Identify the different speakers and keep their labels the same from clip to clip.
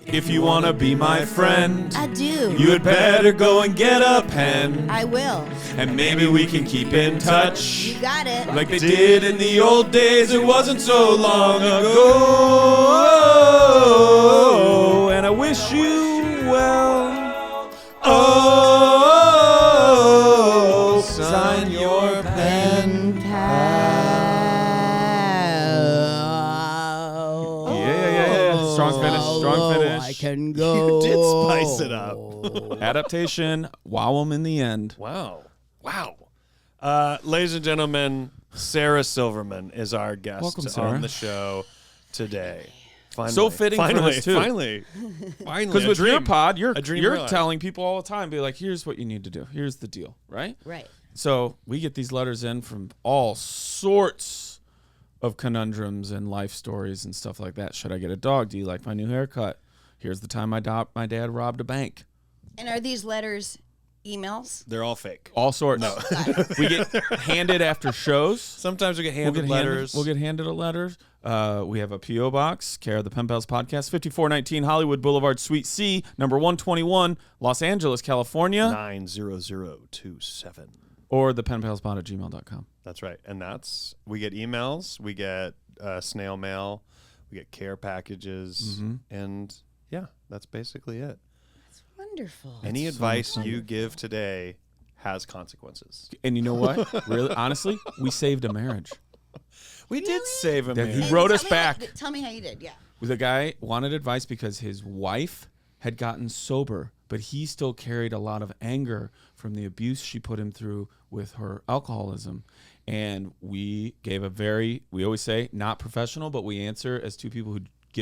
Speaker 1: If you want to be my friend,
Speaker 2: I do.
Speaker 1: you had better go and get a pen.
Speaker 2: I will.
Speaker 1: And maybe we can keep in touch.
Speaker 2: You got it.
Speaker 1: Like they did in the old days, it wasn't so long ago. And I wish you well. Oh, sign your pen
Speaker 2: pal.
Speaker 1: Yeah. Strong finish.
Speaker 2: I can go.
Speaker 3: You did spice it up.
Speaker 1: Adaptation. Wow 'em in the end.
Speaker 3: Wow. Ladies and gentlemen, Sarah Silverman is our guest
Speaker 1: Welcome, Sarah.
Speaker 3: on the show today. Finally.
Speaker 1: So fitting for this, too.
Speaker 3: Finally.
Speaker 1: Because with your pod, you're
Speaker 3: realized.
Speaker 1: telling people all the time, be like, here's what you need to do. Here's the deal, right?
Speaker 2: Right.
Speaker 1: So we get these letters in from all sorts of conundrums and life stories and stuff like that. Should I get a dog? Do you like my new haircut? Here's the time my dad robbed a bank.
Speaker 2: And are these letters emails?
Speaker 3: They're all fake.
Speaker 1: All sorts. No. We get handed after shows.
Speaker 3: Sometimes we get handed letters.
Speaker 1: We'll get handed a letter. We have a P.O. Box, care of the Pen Pals Podcast, 5419 Hollywood Boulevard, Suite C, number 121, Los Angeles, California.
Speaker 3: 90027.
Speaker 1: Or the penpalspod@gmail.com.
Speaker 3: That's right. And we get emails, we get snail mail, we get care packages, and yeah, that's basically it.
Speaker 2: That's wonderful.
Speaker 3: Any advice you give today has consequences.
Speaker 1: And you know what? Really, honestly, we saved a marriage.
Speaker 3: We did save a
Speaker 1: That
Speaker 3: marriage.
Speaker 1: he wrote us
Speaker 2: Tell me
Speaker 1: back.
Speaker 2: Tell me how you did, yeah.
Speaker 1: The guy wanted advice because his wife had gotten sober, but he still carried a lot of anger from the abuse she put him through with her alcoholism. And we gave we always say, not professional, but we answer as two people who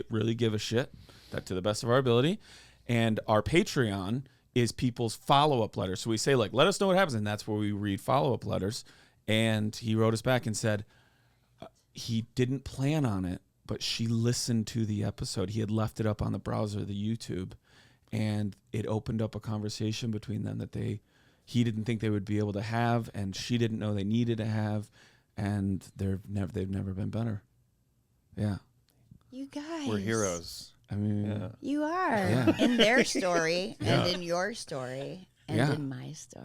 Speaker 1: really give a shit, that to the best of our ability. And our Patreon is people's follow-up letters. So we say, like, let us know what happens. And that's where we read follow-up letters. And he wrote us back and said he didn't plan on it, but she listened to the episode. He had left it up on the browser, the YouTube, and it opened up a conversation between them that he didn't think they would be able to have, and she didn't know they needed to have, and they've never been better. Yeah.
Speaker 2: You guys.
Speaker 3: We're heroes.
Speaker 1: I mean,
Speaker 2: You are.
Speaker 1: Yeah.
Speaker 2: In their story, and in your story, and in my story.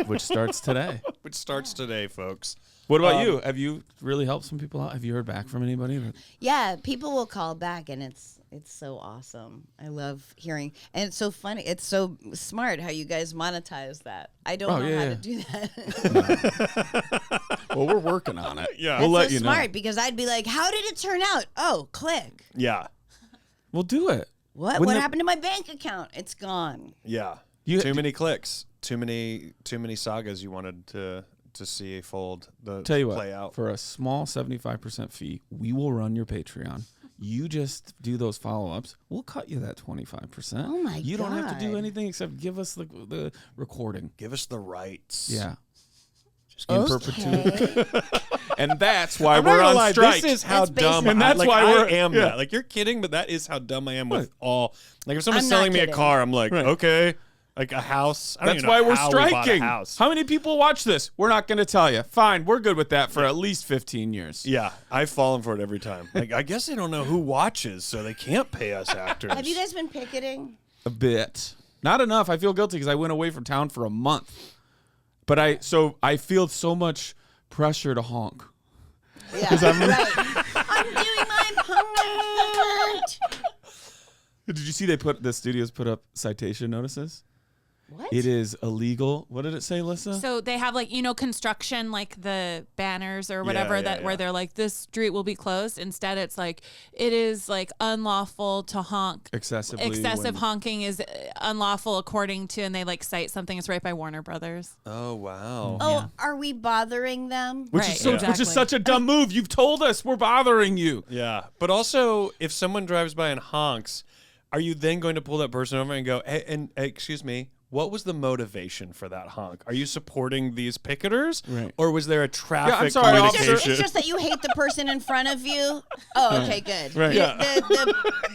Speaker 1: which starts today.
Speaker 3: Which starts today, folks.
Speaker 1: What about you? Have you really helped some people out? Have you heard back from anybody?
Speaker 2: Yeah, people will call back, and it's so awesome. I love hearing, and it's so funny. It's so smart how you guys monetize that. I don't know how to do that.
Speaker 1: Well, we're working on it.
Speaker 3: Yeah.
Speaker 1: We'll let
Speaker 2: so
Speaker 1: you know.
Speaker 2: smart because I'd be like, "How did it turn out?" Oh, click.
Speaker 3: Yeah.
Speaker 1: We'll do it.
Speaker 2: What happened to my bank account? It's gone.
Speaker 3: Yeah. Too many clicks. Too many sagas you wanted to see fold
Speaker 1: Tell you
Speaker 3: play
Speaker 1: what,
Speaker 3: out.
Speaker 1: for a small 75% fee, we will run your Patreon. You just do those follow-ups. We'll cut you that 25%.
Speaker 2: Oh, my
Speaker 1: You don't have to do
Speaker 2: God.
Speaker 1: anything except give us the recording.
Speaker 3: Give us the rights.
Speaker 1: Yeah.
Speaker 3: Just
Speaker 1: In perpetuity. And that's why
Speaker 3: I'm not
Speaker 1: we're
Speaker 3: gonna
Speaker 1: on
Speaker 3: lie,
Speaker 1: strike.
Speaker 3: This is how
Speaker 2: That's
Speaker 3: dumb
Speaker 2: basic.
Speaker 1: And that's
Speaker 3: I
Speaker 1: why
Speaker 3: I
Speaker 1: we're-
Speaker 3: am.
Speaker 1: yeah.
Speaker 3: That. Like, you're kidding, but that is how dumb I am with all. Like, if someone's
Speaker 2: I'm not
Speaker 3: selling me a
Speaker 2: kidding.
Speaker 3: car, I'm like, okay. Like a house. I don't
Speaker 1: That's
Speaker 3: even know
Speaker 1: why we're
Speaker 3: how we bought a
Speaker 1: striking.
Speaker 3: house.
Speaker 1: How many people watch this? We're not going to tell you. Fine, we're good with that for at least 15 years.
Speaker 3: Yeah, I've fallen for it every time. Like, I guess they don't know who watches, so they can't pay us actors.
Speaker 2: Have you guys been picketing?
Speaker 1: A bit. Not enough. I feel guilty because I went away from town for a month. But I feel so much pressure to honk.
Speaker 2: Yeah, right. I'm doing my part.
Speaker 1: Did you see the studios put up citation notices?
Speaker 2: What?
Speaker 1: It is illegal. What did it say, Lissa?
Speaker 4: So they have construction, like the banners or whatever where they're like, this street will be closed. Instead, it's like, it is like unlawful to honk. Excessive honking is unlawful according to, and they cite something. It's right by Warner Brothers.
Speaker 3: Oh, wow.
Speaker 2: Oh, are we bothering them?
Speaker 1: Which
Speaker 4: Right,
Speaker 1: is which
Speaker 4: exactly.
Speaker 1: is such a dumb move. You've told us we're bothering you.
Speaker 3: Yeah. But also, if someone drives by and honks, are you then going to pull that person over and go, hey, excuse me, what was the motivation for that honk? Are you supporting these picketers,
Speaker 1: right.
Speaker 3: or was there a traffic
Speaker 1: I'm sorry,
Speaker 3: communication?
Speaker 2: It's just that you hate the person in front of you. Oh, okay, good.
Speaker 1: Right.
Speaker 2: Yeah.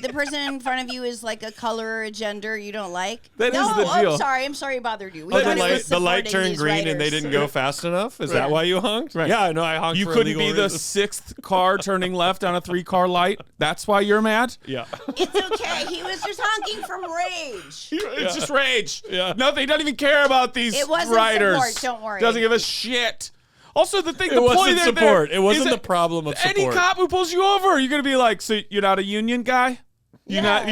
Speaker 2: The person in front of you is like a color or a gender you don't like.
Speaker 1: That is the deal.
Speaker 2: I'm sorry I bothered you.
Speaker 3: The light turned green and they didn't go fast enough? Is that why you honked?
Speaker 1: Right.
Speaker 3: Yeah, no, I honked
Speaker 1: You
Speaker 3: for
Speaker 1: couldn't
Speaker 3: illegal
Speaker 1: be the
Speaker 3: reasons.
Speaker 1: 6th car turning left on a 3-car light? That's why you're mad?
Speaker 3: Yeah.
Speaker 2: It's okay. He was just honking from rage.
Speaker 1: It's just rage.
Speaker 3: Yeah.
Speaker 1: Nothing. He doesn't even care about these
Speaker 2: It wasn't
Speaker 1: riders.
Speaker 2: support, don't worry.
Speaker 1: Doesn't give a shit. Also, the thing,
Speaker 3: It
Speaker 1: the
Speaker 3: wasn't
Speaker 1: point
Speaker 3: support. It wasn't
Speaker 1: is
Speaker 3: the problem of
Speaker 1: any
Speaker 3: support.
Speaker 1: cop who pulls you over, you're gonna be like, so you're not a union guy? You're not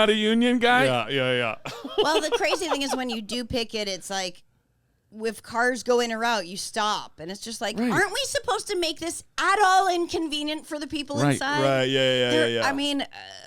Speaker 1: a union guy?
Speaker 3: Yeah.
Speaker 2: Well, the crazy thing is when you do picket, it's like, if cars go in or out, you stop. And it's just like, aren't we supposed to make this at all inconvenient for the people inside?
Speaker 3: Right, yeah.
Speaker 2: I mean,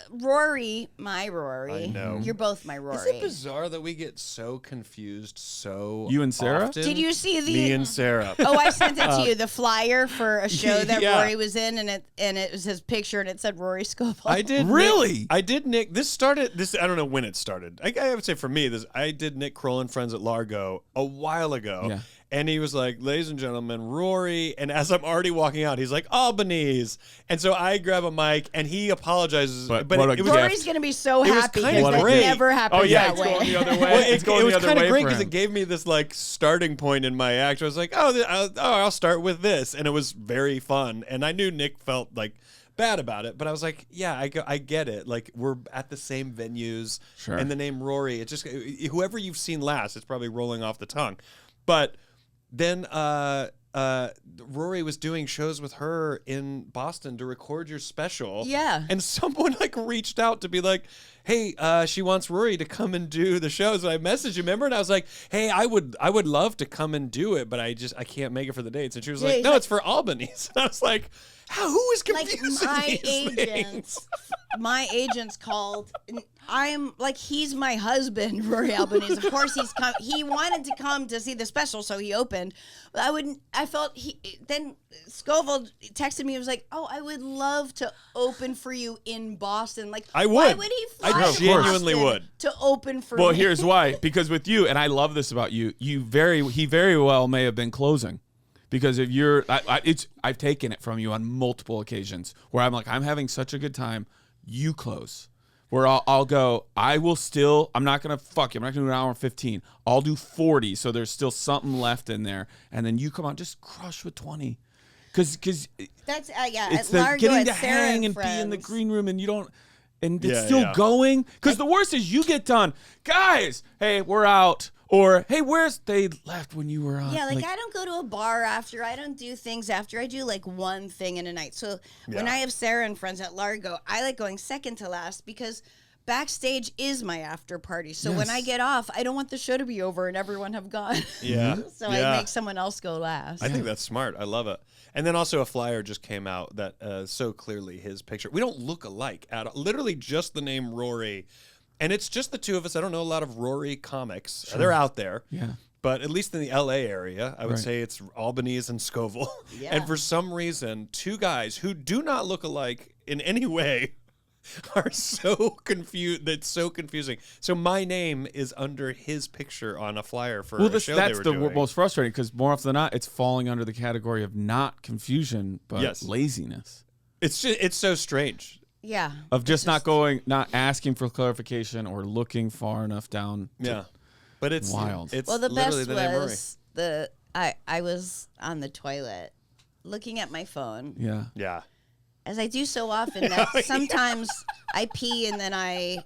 Speaker 2: Rory, my Rory.
Speaker 3: I know.
Speaker 2: You're both my Rory.
Speaker 3: Is it bizarre that we get so confused so
Speaker 1: You and Sarah?
Speaker 3: often?
Speaker 2: Did you see the...
Speaker 3: Me and Sarah.
Speaker 2: Oh, I sent it to you. The flyer for a show that
Speaker 3: Yeah.
Speaker 2: Rory was in, and it was his picture, and it said Rory Scovel.
Speaker 3: I did.
Speaker 1: Really?
Speaker 3: I did Nick. This started. I don't know when it started. I would say for me, I did Nick Kroll and Friends at Largo a while ago.
Speaker 1: Yeah.
Speaker 3: And he was like, ladies and gentlemen, Rory. And as I'm already walking out, he's like, Albanese. And so I grab a mic and he apologizes.
Speaker 1: But
Speaker 3: But
Speaker 1: what a
Speaker 3: it was
Speaker 1: gift.
Speaker 2: Rory's going to be so
Speaker 3: It was
Speaker 2: happy
Speaker 3: kind
Speaker 2: because
Speaker 3: of
Speaker 2: that
Speaker 3: great.
Speaker 2: never happens
Speaker 1: Oh, yeah,
Speaker 2: that
Speaker 1: it's
Speaker 2: way.
Speaker 1: going the other way.
Speaker 3: Well,
Speaker 1: It's going
Speaker 3: it was
Speaker 1: the other
Speaker 3: kind of
Speaker 1: way
Speaker 3: great
Speaker 1: for
Speaker 3: because
Speaker 1: him.
Speaker 3: it gave me this like starting point in my act. I was like, I'll start with this. And it was very fun. And I knew Nick felt like bad about it, but I was like, yeah, I get it. Like, we're at the same venues.
Speaker 1: Sure.
Speaker 3: And the name Rory, it just, whoever you've seen last, it's probably rolling off the tongue. But then Rory was doing shows with her in Boston to record your special.
Speaker 2: Yeah.
Speaker 3: And someone like reached out to be like, hey, she wants Rory to come and do the shows. And I messaged him, remember? And I was like, hey, I would I to come and do it, but I can't make it for the dates. And she was like, no, it's for Albanese. And I was like, who is confusing these things?
Speaker 2: My agents called. I'm like, he's my husband, Rory Albanese. Of course, he wanted to come to see the special, so he opened. I felt then Scovel texted me. He was like, "Oh, I would love to open for you in Boston." Like,
Speaker 3: I would.
Speaker 2: Why would he fly
Speaker 3: I
Speaker 2: to
Speaker 3: genuinely
Speaker 2: Boston
Speaker 3: would.
Speaker 2: to open for
Speaker 1: Well,
Speaker 2: me?
Speaker 1: here's why. Because with you, and I love this about you, he very well may have been closing. Because if you're, I've taken it from you on multiple occasions where I'm like, I'm having such a good time, you close. Where I'll go, I'm not going to fuck you. I'm not going to do an hour and 15. I'll do 40, so there's still something left in there. And then you come on, just crush with 20. Because
Speaker 2: That's
Speaker 1: it's
Speaker 2: at
Speaker 1: the
Speaker 2: Largo,
Speaker 1: getting
Speaker 2: at
Speaker 1: to
Speaker 2: Sarah
Speaker 1: hang and
Speaker 2: Friends.
Speaker 1: be in the green room and you don't, and it's
Speaker 3: Yeah,
Speaker 1: still
Speaker 3: yeah.
Speaker 1: going. Because the worst is you get done. Guys, hey, we're out. Or, hey, they left when you were on.
Speaker 2: Yeah, like I don't go to a bar after. I don't do things after. I do like one thing in a night. So when I have Sarah and Friends at Largo, I like going second to last because backstage is my after party. So when I get off, I don't want the show to be over and everyone have gone.
Speaker 3: Yeah.
Speaker 2: So I make someone else go last.
Speaker 3: I think that's smart. I love it. And then also a flyer just came out that so clearly his picture. We don't look alike at all. Literally just the name Rory. And it's just the two of us. I don't know a lot of Rory comics. They're out there.
Speaker 1: Yeah.
Speaker 3: But at least in the LA area, I would say it's Albanese and Scovel.
Speaker 2: Yeah.
Speaker 3: And for some reason, two guys who do not look alike in any way are so confused. That's so confusing. So my name is under his picture on a flyer for a show
Speaker 1: that's
Speaker 3: they were
Speaker 1: the
Speaker 3: doing.
Speaker 1: most frustrating because more often than not, it's falling under the category of not confusion, but laziness.
Speaker 3: It's so strange.
Speaker 2: Yeah.
Speaker 1: Of just not asking for clarification or looking far enough down.
Speaker 3: But it's
Speaker 1: wild.
Speaker 3: It's
Speaker 2: Well, the
Speaker 3: literally
Speaker 2: best
Speaker 3: the name Rory.
Speaker 2: was I was on the toilet looking at my phone.
Speaker 1: Yeah.
Speaker 3: Yeah.
Speaker 2: As I do so often that sometimes I pee and then I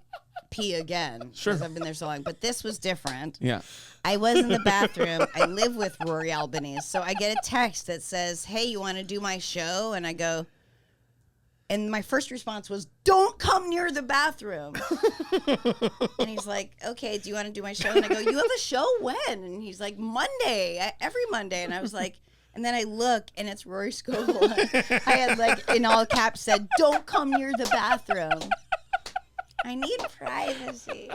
Speaker 2: pee again.
Speaker 1: Sure.
Speaker 2: Because I've been there so long. But this was different.
Speaker 1: Yeah.
Speaker 2: I was in the bathroom. I live with Rory Albanese. So I get a text that says, hey, you want to do my show? And I go, and my first response was, don't come near the bathroom. And he's like, okay, do you want to do my show? And I go, you have a show when? And he's like, Monday, every Monday. And I was like, and then I look, and it's Rory Scovel. I had like, in all caps said, don't come near the bathroom. I need privacy.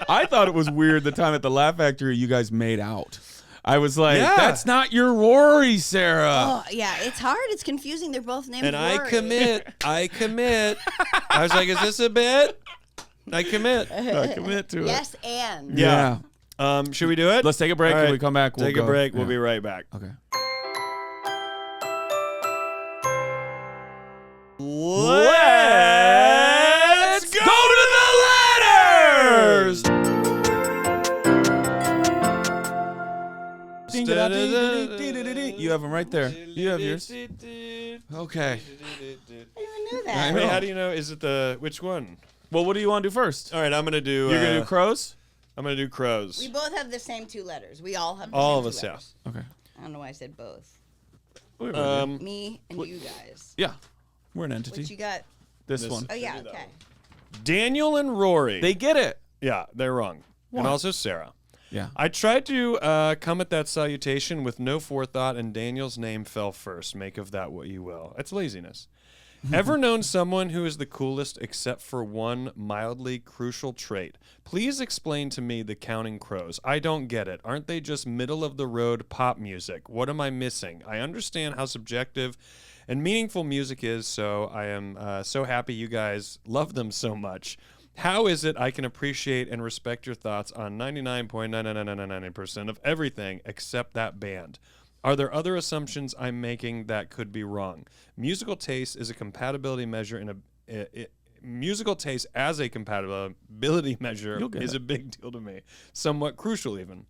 Speaker 1: I thought it was weird the time at the Laugh Factory you guys made out. I was like, that's not your Rory, Sarah.
Speaker 2: Oh, yeah, it's hard. It's confusing. They're both named
Speaker 3: And
Speaker 2: Rory.
Speaker 3: I commit. I was like, is this a bit? I commit.
Speaker 1: I commit to it.
Speaker 2: Yes, and.
Speaker 1: Yeah.
Speaker 3: Should we do it?
Speaker 1: Let's take a break.
Speaker 3: All
Speaker 1: When
Speaker 3: right.
Speaker 1: we come back, we'll
Speaker 3: Take
Speaker 1: go.
Speaker 3: a break. We'll be right back.
Speaker 1: Okay.
Speaker 3: Let's go to the letters!
Speaker 1: You have them right there. You have yours. Okay.
Speaker 2: I didn't know that.
Speaker 1: I
Speaker 3: Wait,
Speaker 1: know.
Speaker 3: how do you know? Is it which one?
Speaker 1: Well, what do you want to do first?
Speaker 3: All right, I'm going to do...
Speaker 1: You're going to do crows?
Speaker 3: I'm going to do crows.
Speaker 2: We both have the same 2 letters. We all have the
Speaker 3: All
Speaker 2: same
Speaker 3: of us,
Speaker 2: 2
Speaker 3: yeah.
Speaker 2: letters.
Speaker 1: Okay.
Speaker 2: I don't know why I said both. Me and you guys.
Speaker 1: Yeah. We're an entity.
Speaker 2: What you got?
Speaker 1: This one.
Speaker 2: Oh, yeah, okay.
Speaker 3: Daniel and Rory.
Speaker 1: They get it.
Speaker 3: Yeah, they're wrong.
Speaker 1: What?
Speaker 3: And also Sarah.
Speaker 1: Yeah.
Speaker 3: I tried to come at that salutation with no forethought, and Daniel's name fell first. Make of that what you will. It's laziness. Ever known someone who is the coolest except for one mildly crucial trait? Please explain to me the Counting Crows. I don't get it. Aren't they just middle-of-the-road pop music? What am I missing? I understand how subjective and meaningful music is, so I am so happy you guys love them so much. How is it I can appreciate and respect your thoughts on 99.99999% of everything except that band? Are there other assumptions I'm making that could be wrong? Musical taste is a compatibility measure musical taste as a compatibility measure is a big deal to me, somewhat crucial even.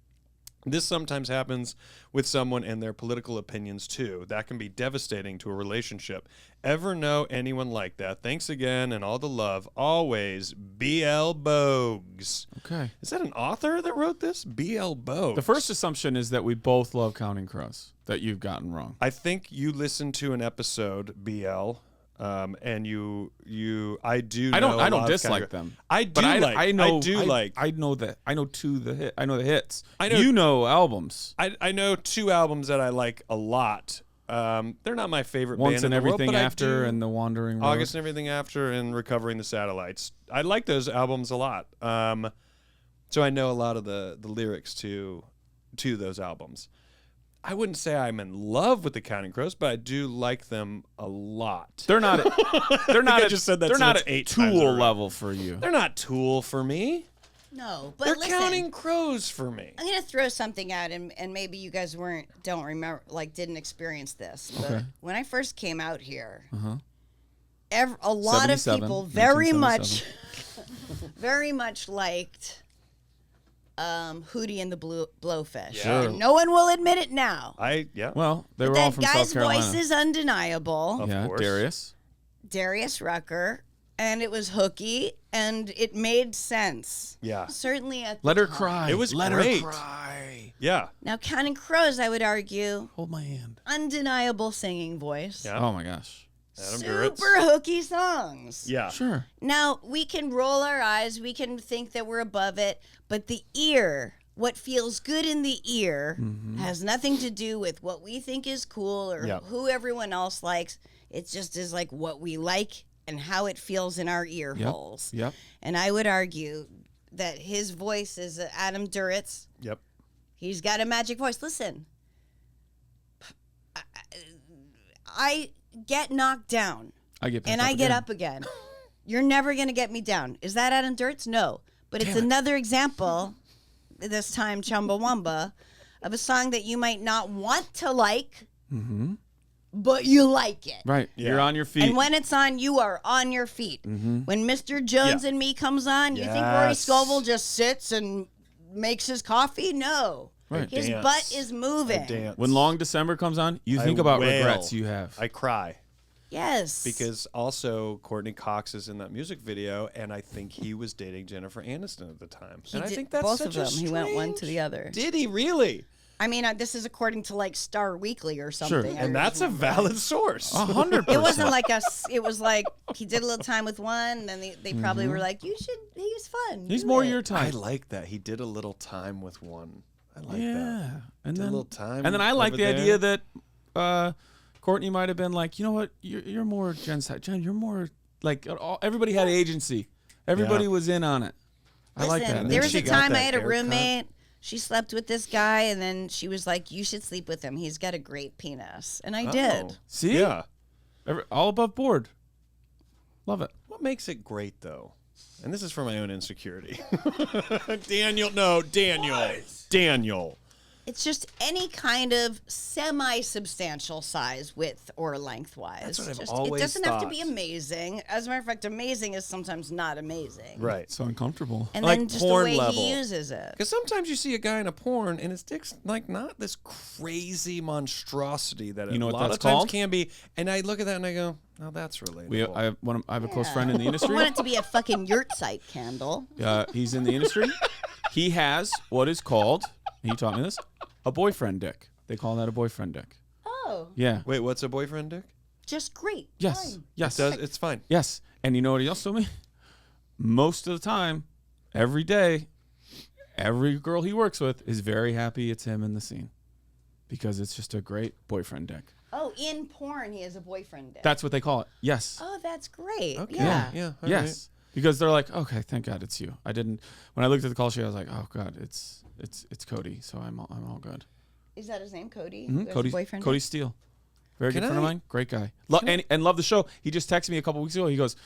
Speaker 3: This sometimes happens with someone and their political opinions too. That can be devastating to a relationship. Ever know anyone like that? Thanks again and all the love. Always, B.L. Bogues.
Speaker 1: Okay.
Speaker 3: Is that an author that wrote this? B.L. Bogues.
Speaker 1: The first assumption is that we both love Counting Crows that you've gotten wrong.
Speaker 3: I think you listened to an episode, BL, and I
Speaker 1: don't dislike them.
Speaker 3: I know
Speaker 1: the hits.
Speaker 3: I know
Speaker 1: you know albums.
Speaker 3: I know 2 albums that I like a lot. They're not my favorite
Speaker 1: Once
Speaker 3: band
Speaker 1: and
Speaker 3: in the world,
Speaker 1: Everything
Speaker 3: but
Speaker 1: After
Speaker 3: I do.
Speaker 1: and The Wandering Road.
Speaker 3: August and Everything After and Recovering the Satellites. I like those albums a lot. So I know a lot of the lyrics to those albums. I wouldn't say I'm in love with the Counting Crows, but I do like them a lot.
Speaker 1: They're not. They're not.
Speaker 3: I just said that
Speaker 1: They're
Speaker 3: so
Speaker 1: not
Speaker 3: it's
Speaker 1: at
Speaker 3: 8 times
Speaker 1: Tool
Speaker 3: already.
Speaker 1: level for you.
Speaker 3: They're not Tool for me.
Speaker 2: No, but
Speaker 3: They're
Speaker 2: listen,
Speaker 3: Counting Crows for me.
Speaker 2: I'm gonna throw something out, and maybe you guys don't remember, didn't experience this. But
Speaker 1: Okay.
Speaker 2: when I first came out here,
Speaker 1: Uh-huh.
Speaker 2: a lot of
Speaker 1: 77,
Speaker 2: people very much,
Speaker 1: 1977.
Speaker 2: very much liked Hootie and the Blowfish.
Speaker 3: Sure.
Speaker 2: And no one will admit it now.
Speaker 1: Well, they were all
Speaker 2: That
Speaker 1: from
Speaker 2: guy's
Speaker 1: South Carolina.
Speaker 2: voice is undeniable.
Speaker 3: Of
Speaker 1: yeah,
Speaker 3: course.
Speaker 1: Darius.
Speaker 2: Rucker, and it was hooky, and it made sense.
Speaker 3: Yeah.
Speaker 2: Certainly at the
Speaker 1: Let her
Speaker 2: time.
Speaker 1: cry.
Speaker 3: It was
Speaker 1: Let
Speaker 3: great.
Speaker 1: her cry.
Speaker 3: Yeah.
Speaker 2: Now, Counting Crows, I would argue,
Speaker 1: Hold my hand.
Speaker 2: undeniable singing voice.
Speaker 3: Yeah.
Speaker 1: Oh my gosh.
Speaker 3: Adam
Speaker 2: Super
Speaker 3: Duritz.
Speaker 2: hooky songs.
Speaker 3: Yeah.
Speaker 1: Sure.
Speaker 2: Now, we can roll our eyes, we can think that we're above it, but the ear, what feels good in the ear, has nothing to do with what we think is cool or
Speaker 3: Yeah.
Speaker 2: who everyone else likes. It just is like what we like and how it feels in our ear holes.
Speaker 1: Yep.
Speaker 2: And I would argue that his voice is Adam Duritz.
Speaker 3: Yep.
Speaker 2: He's got a magic voice. Listen, I get knocked down
Speaker 1: I get.
Speaker 2: and I get up again. You're never going to get me down. Is that Adam Duritz? No. But it's another example, this time Chumbawamba, of a song that you might not want to like, but you like it.
Speaker 1: Right.
Speaker 3: Yeah.
Speaker 1: You're on your feet.
Speaker 2: And when it's on, you are on your feet. When Mr. Jones
Speaker 3: Yeah.
Speaker 2: and Me comes on, you think Rory
Speaker 3: Yes.
Speaker 2: Scovel just sits and makes his coffee? No.
Speaker 1: Right.
Speaker 2: His
Speaker 3: Dance.
Speaker 2: butt is moving.
Speaker 3: I dance.
Speaker 1: When Long December comes on, you
Speaker 3: I
Speaker 1: think about
Speaker 3: wail.
Speaker 1: regrets you have.
Speaker 3: I cry.
Speaker 2: Yes.
Speaker 3: Because also Courtney Cox is in that music video, and I think he was dating Jennifer Aniston at the time.
Speaker 2: He
Speaker 3: And I
Speaker 2: did
Speaker 3: think that's
Speaker 2: both
Speaker 3: such
Speaker 2: of
Speaker 3: a
Speaker 2: them. He went one to
Speaker 3: strange-
Speaker 2: the other.
Speaker 3: Did he really?
Speaker 2: I mean, this is according to like Star Weekly or something. I
Speaker 3: And that's a
Speaker 2: remember.
Speaker 3: valid source.
Speaker 1: 100%.
Speaker 2: It wasn't like it was like he did a little time with one, and then they probably were like, "You should." He's fun.
Speaker 1: He's
Speaker 2: do
Speaker 1: more
Speaker 2: it."
Speaker 1: your
Speaker 3: I
Speaker 1: type.
Speaker 3: like that. He did a little time with one. I like
Speaker 1: Yeah.
Speaker 3: that.
Speaker 1: And
Speaker 3: Did a
Speaker 1: then
Speaker 3: little time.
Speaker 1: And then I like
Speaker 3: over
Speaker 1: the
Speaker 3: there.
Speaker 1: idea that Courtney might have been like, you know what, you're more Jen's type. Jen, you're more like everybody had agency. Everybody
Speaker 3: Yeah.
Speaker 1: was in on it. I like
Speaker 2: Listen,
Speaker 1: that.
Speaker 2: there
Speaker 3: then
Speaker 2: was
Speaker 3: she
Speaker 2: a
Speaker 3: got
Speaker 2: time I
Speaker 3: that
Speaker 2: had a
Speaker 3: haircut.
Speaker 2: roommate. She slept with this guy, and then she was like, "You should sleep with him. He's got a great penis," and I did.
Speaker 3: Oh.
Speaker 1: See?
Speaker 3: Yeah.
Speaker 1: All above board. Love it.
Speaker 3: What makes it great, though? And this is for my own insecurity. Daniel.
Speaker 2: It's just any kind of semi-substantial size, width or lengthwise.
Speaker 3: That's what I've always
Speaker 2: It doesn't have to be
Speaker 3: thought.
Speaker 2: amazing. As a matter of fact, amazing is sometimes not amazing.
Speaker 3: Right.
Speaker 1: It's so uncomfortable.
Speaker 2: And
Speaker 3: Like
Speaker 2: then just the
Speaker 3: porn
Speaker 2: way
Speaker 3: level.
Speaker 2: he uses it.
Speaker 3: Because sometimes you see a guy in a porn and his dick's like not this crazy monstrosity that
Speaker 1: You know
Speaker 3: a
Speaker 1: what
Speaker 3: lot
Speaker 1: that's
Speaker 3: of times
Speaker 1: called?
Speaker 3: can be. And I look at that and I go, oh, that's relatable.
Speaker 1: I have a close friend in the
Speaker 2: I
Speaker 1: industry.
Speaker 2: want it to be a fucking yurt site candle.
Speaker 1: He's in the industry. He has what is called, he taught me this, a boyfriend dick. They call that a boyfriend dick.
Speaker 2: Oh,
Speaker 1: Yeah.
Speaker 3: Wait, what's a boyfriend dick?
Speaker 2: just great.
Speaker 1: Yes.
Speaker 2: Fine.
Speaker 1: Yes.
Speaker 3: It's fine.
Speaker 1: Yes. And you know what he else told me? Most of the time, every day, every girl he works with is very happy it's him in the scene. Because it's just a great boyfriend dick.
Speaker 2: Oh, in porn, he has a boyfriend dick.
Speaker 1: That's what they call it. Yes.
Speaker 2: Oh, that's great.
Speaker 3: Okay.
Speaker 2: Yeah.
Speaker 3: Yeah. all
Speaker 1: Yes.
Speaker 3: right.
Speaker 1: Because they're like, okay, thank God it's you. I didn't. When I looked at the call sheet, I was like, oh God, it's Cody. So I'm all good.
Speaker 2: Is that his name, Cody?
Speaker 1: Mm-hmm.
Speaker 2: Who has a
Speaker 1: Cody
Speaker 2: boyfriend
Speaker 1: Cody
Speaker 2: dick?
Speaker 1: Steele, very
Speaker 3: Can
Speaker 1: good friend of
Speaker 3: I-
Speaker 1: mine, great guy, and love the show. He just texted me a couple weeks ago. He goes,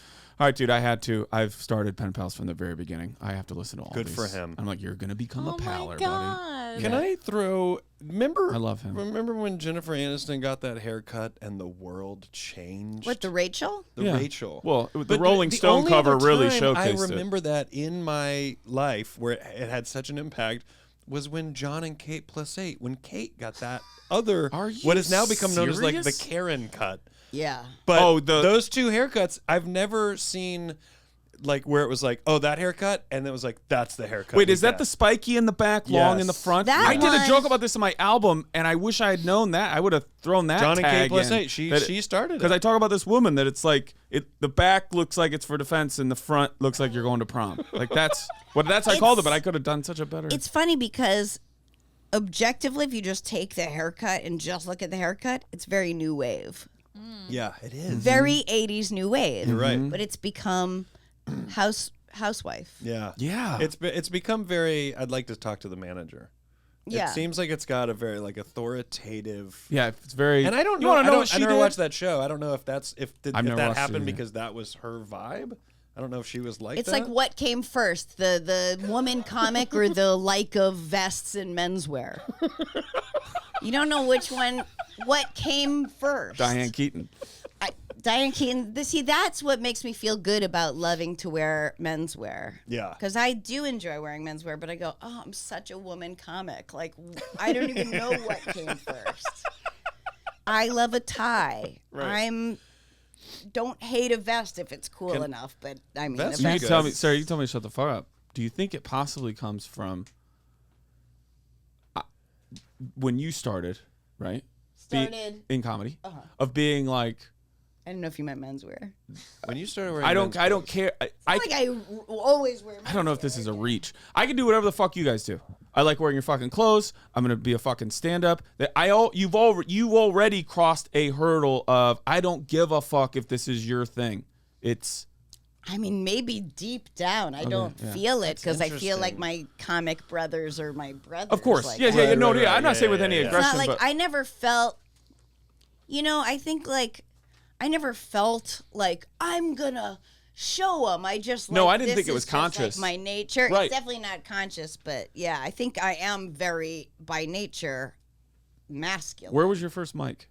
Speaker 1: "All right, dude, I've started Pen Pals from the very beginning. I have to listen to all
Speaker 3: Good
Speaker 1: these."
Speaker 3: for him.
Speaker 1: I'm like, you're gonna become
Speaker 4: Oh
Speaker 1: a paler,
Speaker 4: my
Speaker 1: buddy.
Speaker 4: god.
Speaker 3: Can I throw? Remember?
Speaker 1: I love him.
Speaker 3: Remember when Jennifer Aniston got that haircut and the world changed?
Speaker 2: What, the Rachel?
Speaker 3: the
Speaker 1: Yeah.
Speaker 3: Rachel?
Speaker 1: Well, the
Speaker 3: But
Speaker 1: Rolling Stone
Speaker 3: only
Speaker 1: cover
Speaker 3: other
Speaker 1: really
Speaker 3: time
Speaker 1: showcased
Speaker 3: I
Speaker 1: it.
Speaker 3: remember that in my life where it had such an impact was when John and Kate +8, when Kate got that other,
Speaker 1: Are you
Speaker 3: what has now become known as like the
Speaker 1: serious?
Speaker 3: Karen cut.
Speaker 2: Yeah.
Speaker 3: But those two haircuts, I've never seen like where it was like, oh, that haircut, and it was like, that's the haircut.
Speaker 1: Wait,
Speaker 3: we
Speaker 1: is that
Speaker 3: got.
Speaker 1: the spiky in the back, long in the
Speaker 3: Yes.
Speaker 1: front?
Speaker 2: That
Speaker 1: I did a
Speaker 2: one-
Speaker 1: joke about this in my album, and I wish I had known that. I would have thrown that
Speaker 3: John and
Speaker 1: tag
Speaker 3: Kate
Speaker 1: in,
Speaker 3: +8? She started it.
Speaker 1: because I talk about this woman that it's like the back looks like it's for defense, and the front looks like you're going to prom. Like that's I called it, but I could have done such a better.
Speaker 2: It's funny because objectively, if you just take the haircut and just look at the haircut, it's very new wave.
Speaker 3: Yeah, it is.
Speaker 2: Very 80s new wave.
Speaker 3: You're right.
Speaker 2: But it's become housewife.
Speaker 3: Yeah.
Speaker 1: Yeah.
Speaker 3: It's become very, I'd like to talk to the manager.
Speaker 2: Yeah.
Speaker 3: It seems like it's got a very like authoritative.
Speaker 1: Yeah, it's very.
Speaker 3: And I don't
Speaker 1: You
Speaker 3: know.
Speaker 1: want to know
Speaker 3: I
Speaker 1: what she
Speaker 3: never
Speaker 1: did?
Speaker 3: watched that show. I don't know if that's if
Speaker 1: I've never
Speaker 3: that
Speaker 1: watched it
Speaker 3: happened
Speaker 1: either.
Speaker 3: because that was her vibe. I don't know if she was like
Speaker 2: It's
Speaker 3: that.
Speaker 2: like what came first, the woman comic or the like of vests and menswear? You don't know which one, what came first.
Speaker 1: Diane Keaton.
Speaker 2: Diane Keaton. See, that's what makes me feel good about loving to wear menswear.
Speaker 3: Yeah.
Speaker 2: Because I do enjoy wearing menswear, but I go, oh, I'm such a woman comic. Like, I don't even know what came first. I love a tie.
Speaker 3: Right.
Speaker 2: Don't hate a vest if it's cool enough, but I mean,
Speaker 3: Vests
Speaker 2: a
Speaker 3: are
Speaker 1: You
Speaker 2: vest
Speaker 3: good.
Speaker 1: tell me, Sarah. You tell me to shut the fuck up. Do you think it possibly comes from when you started, right?
Speaker 2: started.
Speaker 1: In comedy, of being like,
Speaker 2: I don't know if you meant menswear.
Speaker 3: when you started wearing.
Speaker 1: I don't
Speaker 3: men's
Speaker 1: care.
Speaker 2: I always wear.
Speaker 1: I don't know if this is a reach. I can do whatever the fuck you guys do. I like wearing your fucking clothes. I'm gonna be a fucking stand-up. You already crossed a hurdle of I don't give a fuck if this is your thing. It's
Speaker 2: I mean, maybe deep down, I don't
Speaker 1: yeah.
Speaker 2: feel it because I feel like
Speaker 3: interesting.
Speaker 2: my comic brothers are my brothers.
Speaker 1: of course,
Speaker 2: like
Speaker 1: yeah,
Speaker 2: that.
Speaker 1: yeah, yeah.
Speaker 3: Right,
Speaker 1: No,
Speaker 3: right,
Speaker 1: yeah.
Speaker 3: right.
Speaker 1: I'm not saying
Speaker 3: Yeah,
Speaker 1: with
Speaker 3: yeah,
Speaker 1: any
Speaker 3: yeah.
Speaker 2: It's
Speaker 1: aggression,
Speaker 2: not like
Speaker 1: but
Speaker 2: I never felt. I think like I never felt like I'm gonna show them. I just
Speaker 1: No,
Speaker 2: like,
Speaker 1: I didn't
Speaker 2: this
Speaker 1: think it
Speaker 2: is
Speaker 1: was
Speaker 2: just, like,
Speaker 1: conscious.
Speaker 2: my nature.
Speaker 1: Right.
Speaker 2: It's definitely not conscious, but yeah, I think I am very by nature masculine.
Speaker 1: where was your first mic?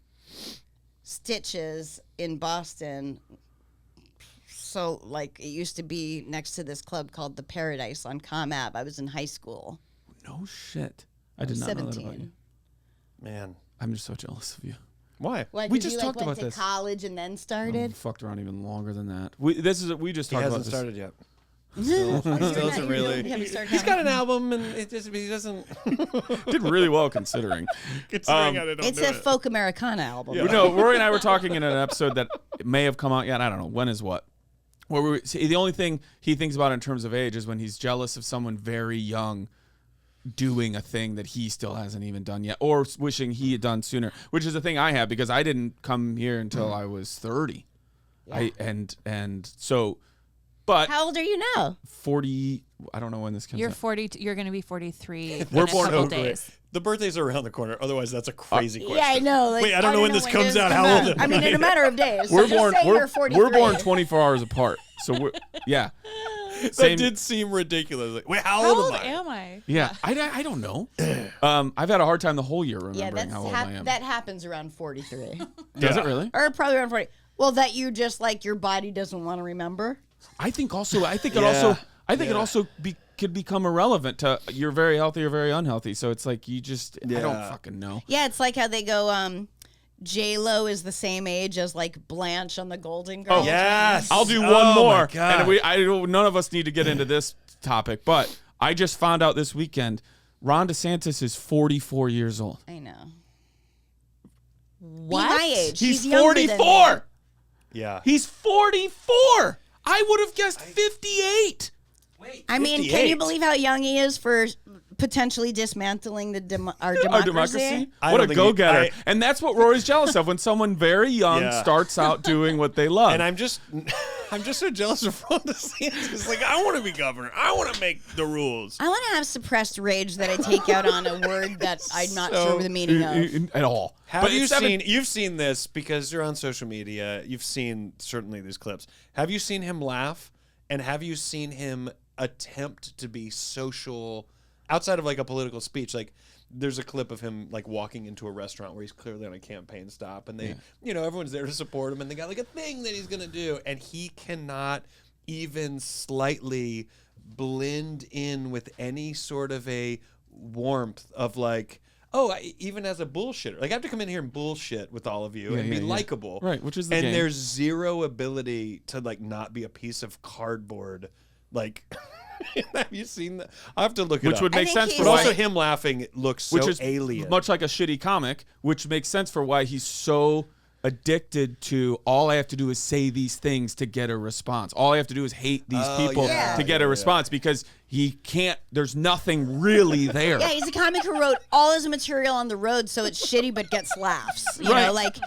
Speaker 2: Stitches in Boston. So, like, it used to be next to this club called the Paradise on Comm Ave. I was in high school.
Speaker 1: No shit. I did not know that about
Speaker 2: 17.
Speaker 1: you.
Speaker 3: Man,
Speaker 1: I'm just so jealous of you.
Speaker 3: why?
Speaker 2: Why,
Speaker 1: We
Speaker 2: 'cause
Speaker 1: just
Speaker 2: you,
Speaker 1: talked
Speaker 2: went
Speaker 1: about
Speaker 2: to
Speaker 1: this.
Speaker 2: college and then
Speaker 1: We
Speaker 2: started?
Speaker 1: fucked around even longer than that. We just
Speaker 3: He
Speaker 1: talked about
Speaker 3: hasn't
Speaker 1: this.
Speaker 3: started yet.
Speaker 2: Still
Speaker 3: doesn't really- He's got an album, and he doesn't.
Speaker 1: Did really well considering.
Speaker 2: It's a folk Americana album.
Speaker 1: You know, Rory and I were talking in an episode that may have come out yet. I don't know when is what. Where the only thing he thinks about in terms of age is when he's jealous of someone very young doing a thing that he still hasn't even done yet, or wishing he had done sooner. Which is the thing I have because I didn't come here until I was 30.
Speaker 2: Yeah.
Speaker 1: And so, but
Speaker 2: How old are you now?
Speaker 1: 40. I don't know when this comes
Speaker 4: You're
Speaker 1: out.
Speaker 4: 40. You're going to be 43.
Speaker 1: We're
Speaker 4: in a
Speaker 1: born
Speaker 4: couple
Speaker 1: over
Speaker 4: days.
Speaker 3: The birthdays are around the corner. Otherwise, that's a crazy question.
Speaker 2: Yeah, I know. Like,
Speaker 3: Wait, I don't know when this comes
Speaker 2: yours
Speaker 3: out.
Speaker 2: come
Speaker 3: How old am
Speaker 2: I mean, in a matter of days.
Speaker 1: We're
Speaker 2: so
Speaker 1: born.
Speaker 2: Just say you're 43.
Speaker 1: We're born 24 hours apart. So we're yeah.
Speaker 3: That did seem ridiculous. Like, wait, how old
Speaker 4: am I?
Speaker 1: Yeah, I don't know. I've had a hard time the whole year remembering how old I am.
Speaker 2: That happens around 43.
Speaker 1: Does it really?
Speaker 2: Or probably around 40. Well, that you just like your body doesn't want to remember.
Speaker 1: I think it also could become irrelevant to you're very healthy or very unhealthy. So it's like I don't fucking know.
Speaker 2: Yeah, it's like how they go. J-Lo is the same age as like Blanche on the Golden Girls.
Speaker 3: Oh yes,
Speaker 1: I'll do one more. And none of us need to get into this topic, but I just found out this weekend Ron DeSantis is 44 years old.
Speaker 2: I know.
Speaker 4: What?
Speaker 2: Be my age.
Speaker 1: He's 44.
Speaker 3: Yeah.
Speaker 1: He's 44. I would have guessed 58.
Speaker 3: Wait,
Speaker 2: I mean,
Speaker 3: 58.
Speaker 2: can you believe how young he is for potentially dismantling our democracy?
Speaker 1: What a go-getter. And that's what Rory's jealous of, when someone very young starts out doing what they love.
Speaker 3: And I'm just so jealous of Ron DeSantis. It's like, I want to be governor. I want to make the rules.
Speaker 2: I want to have suppressed rage that I take out on a word that I'm not sure the meaning of.
Speaker 1: At all.
Speaker 3: You've seen this because you're on social media. You've seen certainly these clips. Have you seen him laugh? And have you seen him attempt to be social outside of like a political speech? Like there's a clip of him like walking into a restaurant where he's clearly on a campaign stop, and they everyone's there to support him, and they got like a thing that he's gonna do, and he cannot even slightly blend in with any sort of a warmth of like, even as a bullshitter, like I have to come in here and bullshit with all of you and be likable,
Speaker 1: right? Which is the
Speaker 3: game.
Speaker 1: And
Speaker 3: there's zero ability to like not be a piece of cardboard, like. Have you seen that? I have to look it up.
Speaker 1: Which would make sense.
Speaker 3: But also him laughing looks so
Speaker 1: which is
Speaker 3: alien.
Speaker 1: Much like a shitty comic, which makes sense for why he's so addicted to all I have to do is say these things to get a response. All I have to do is hate these people to get a response because he can't, there's nothing really there.
Speaker 2: Yeah, he's a comic who wrote all his material on the road so it's shitty but gets laughs. You know, like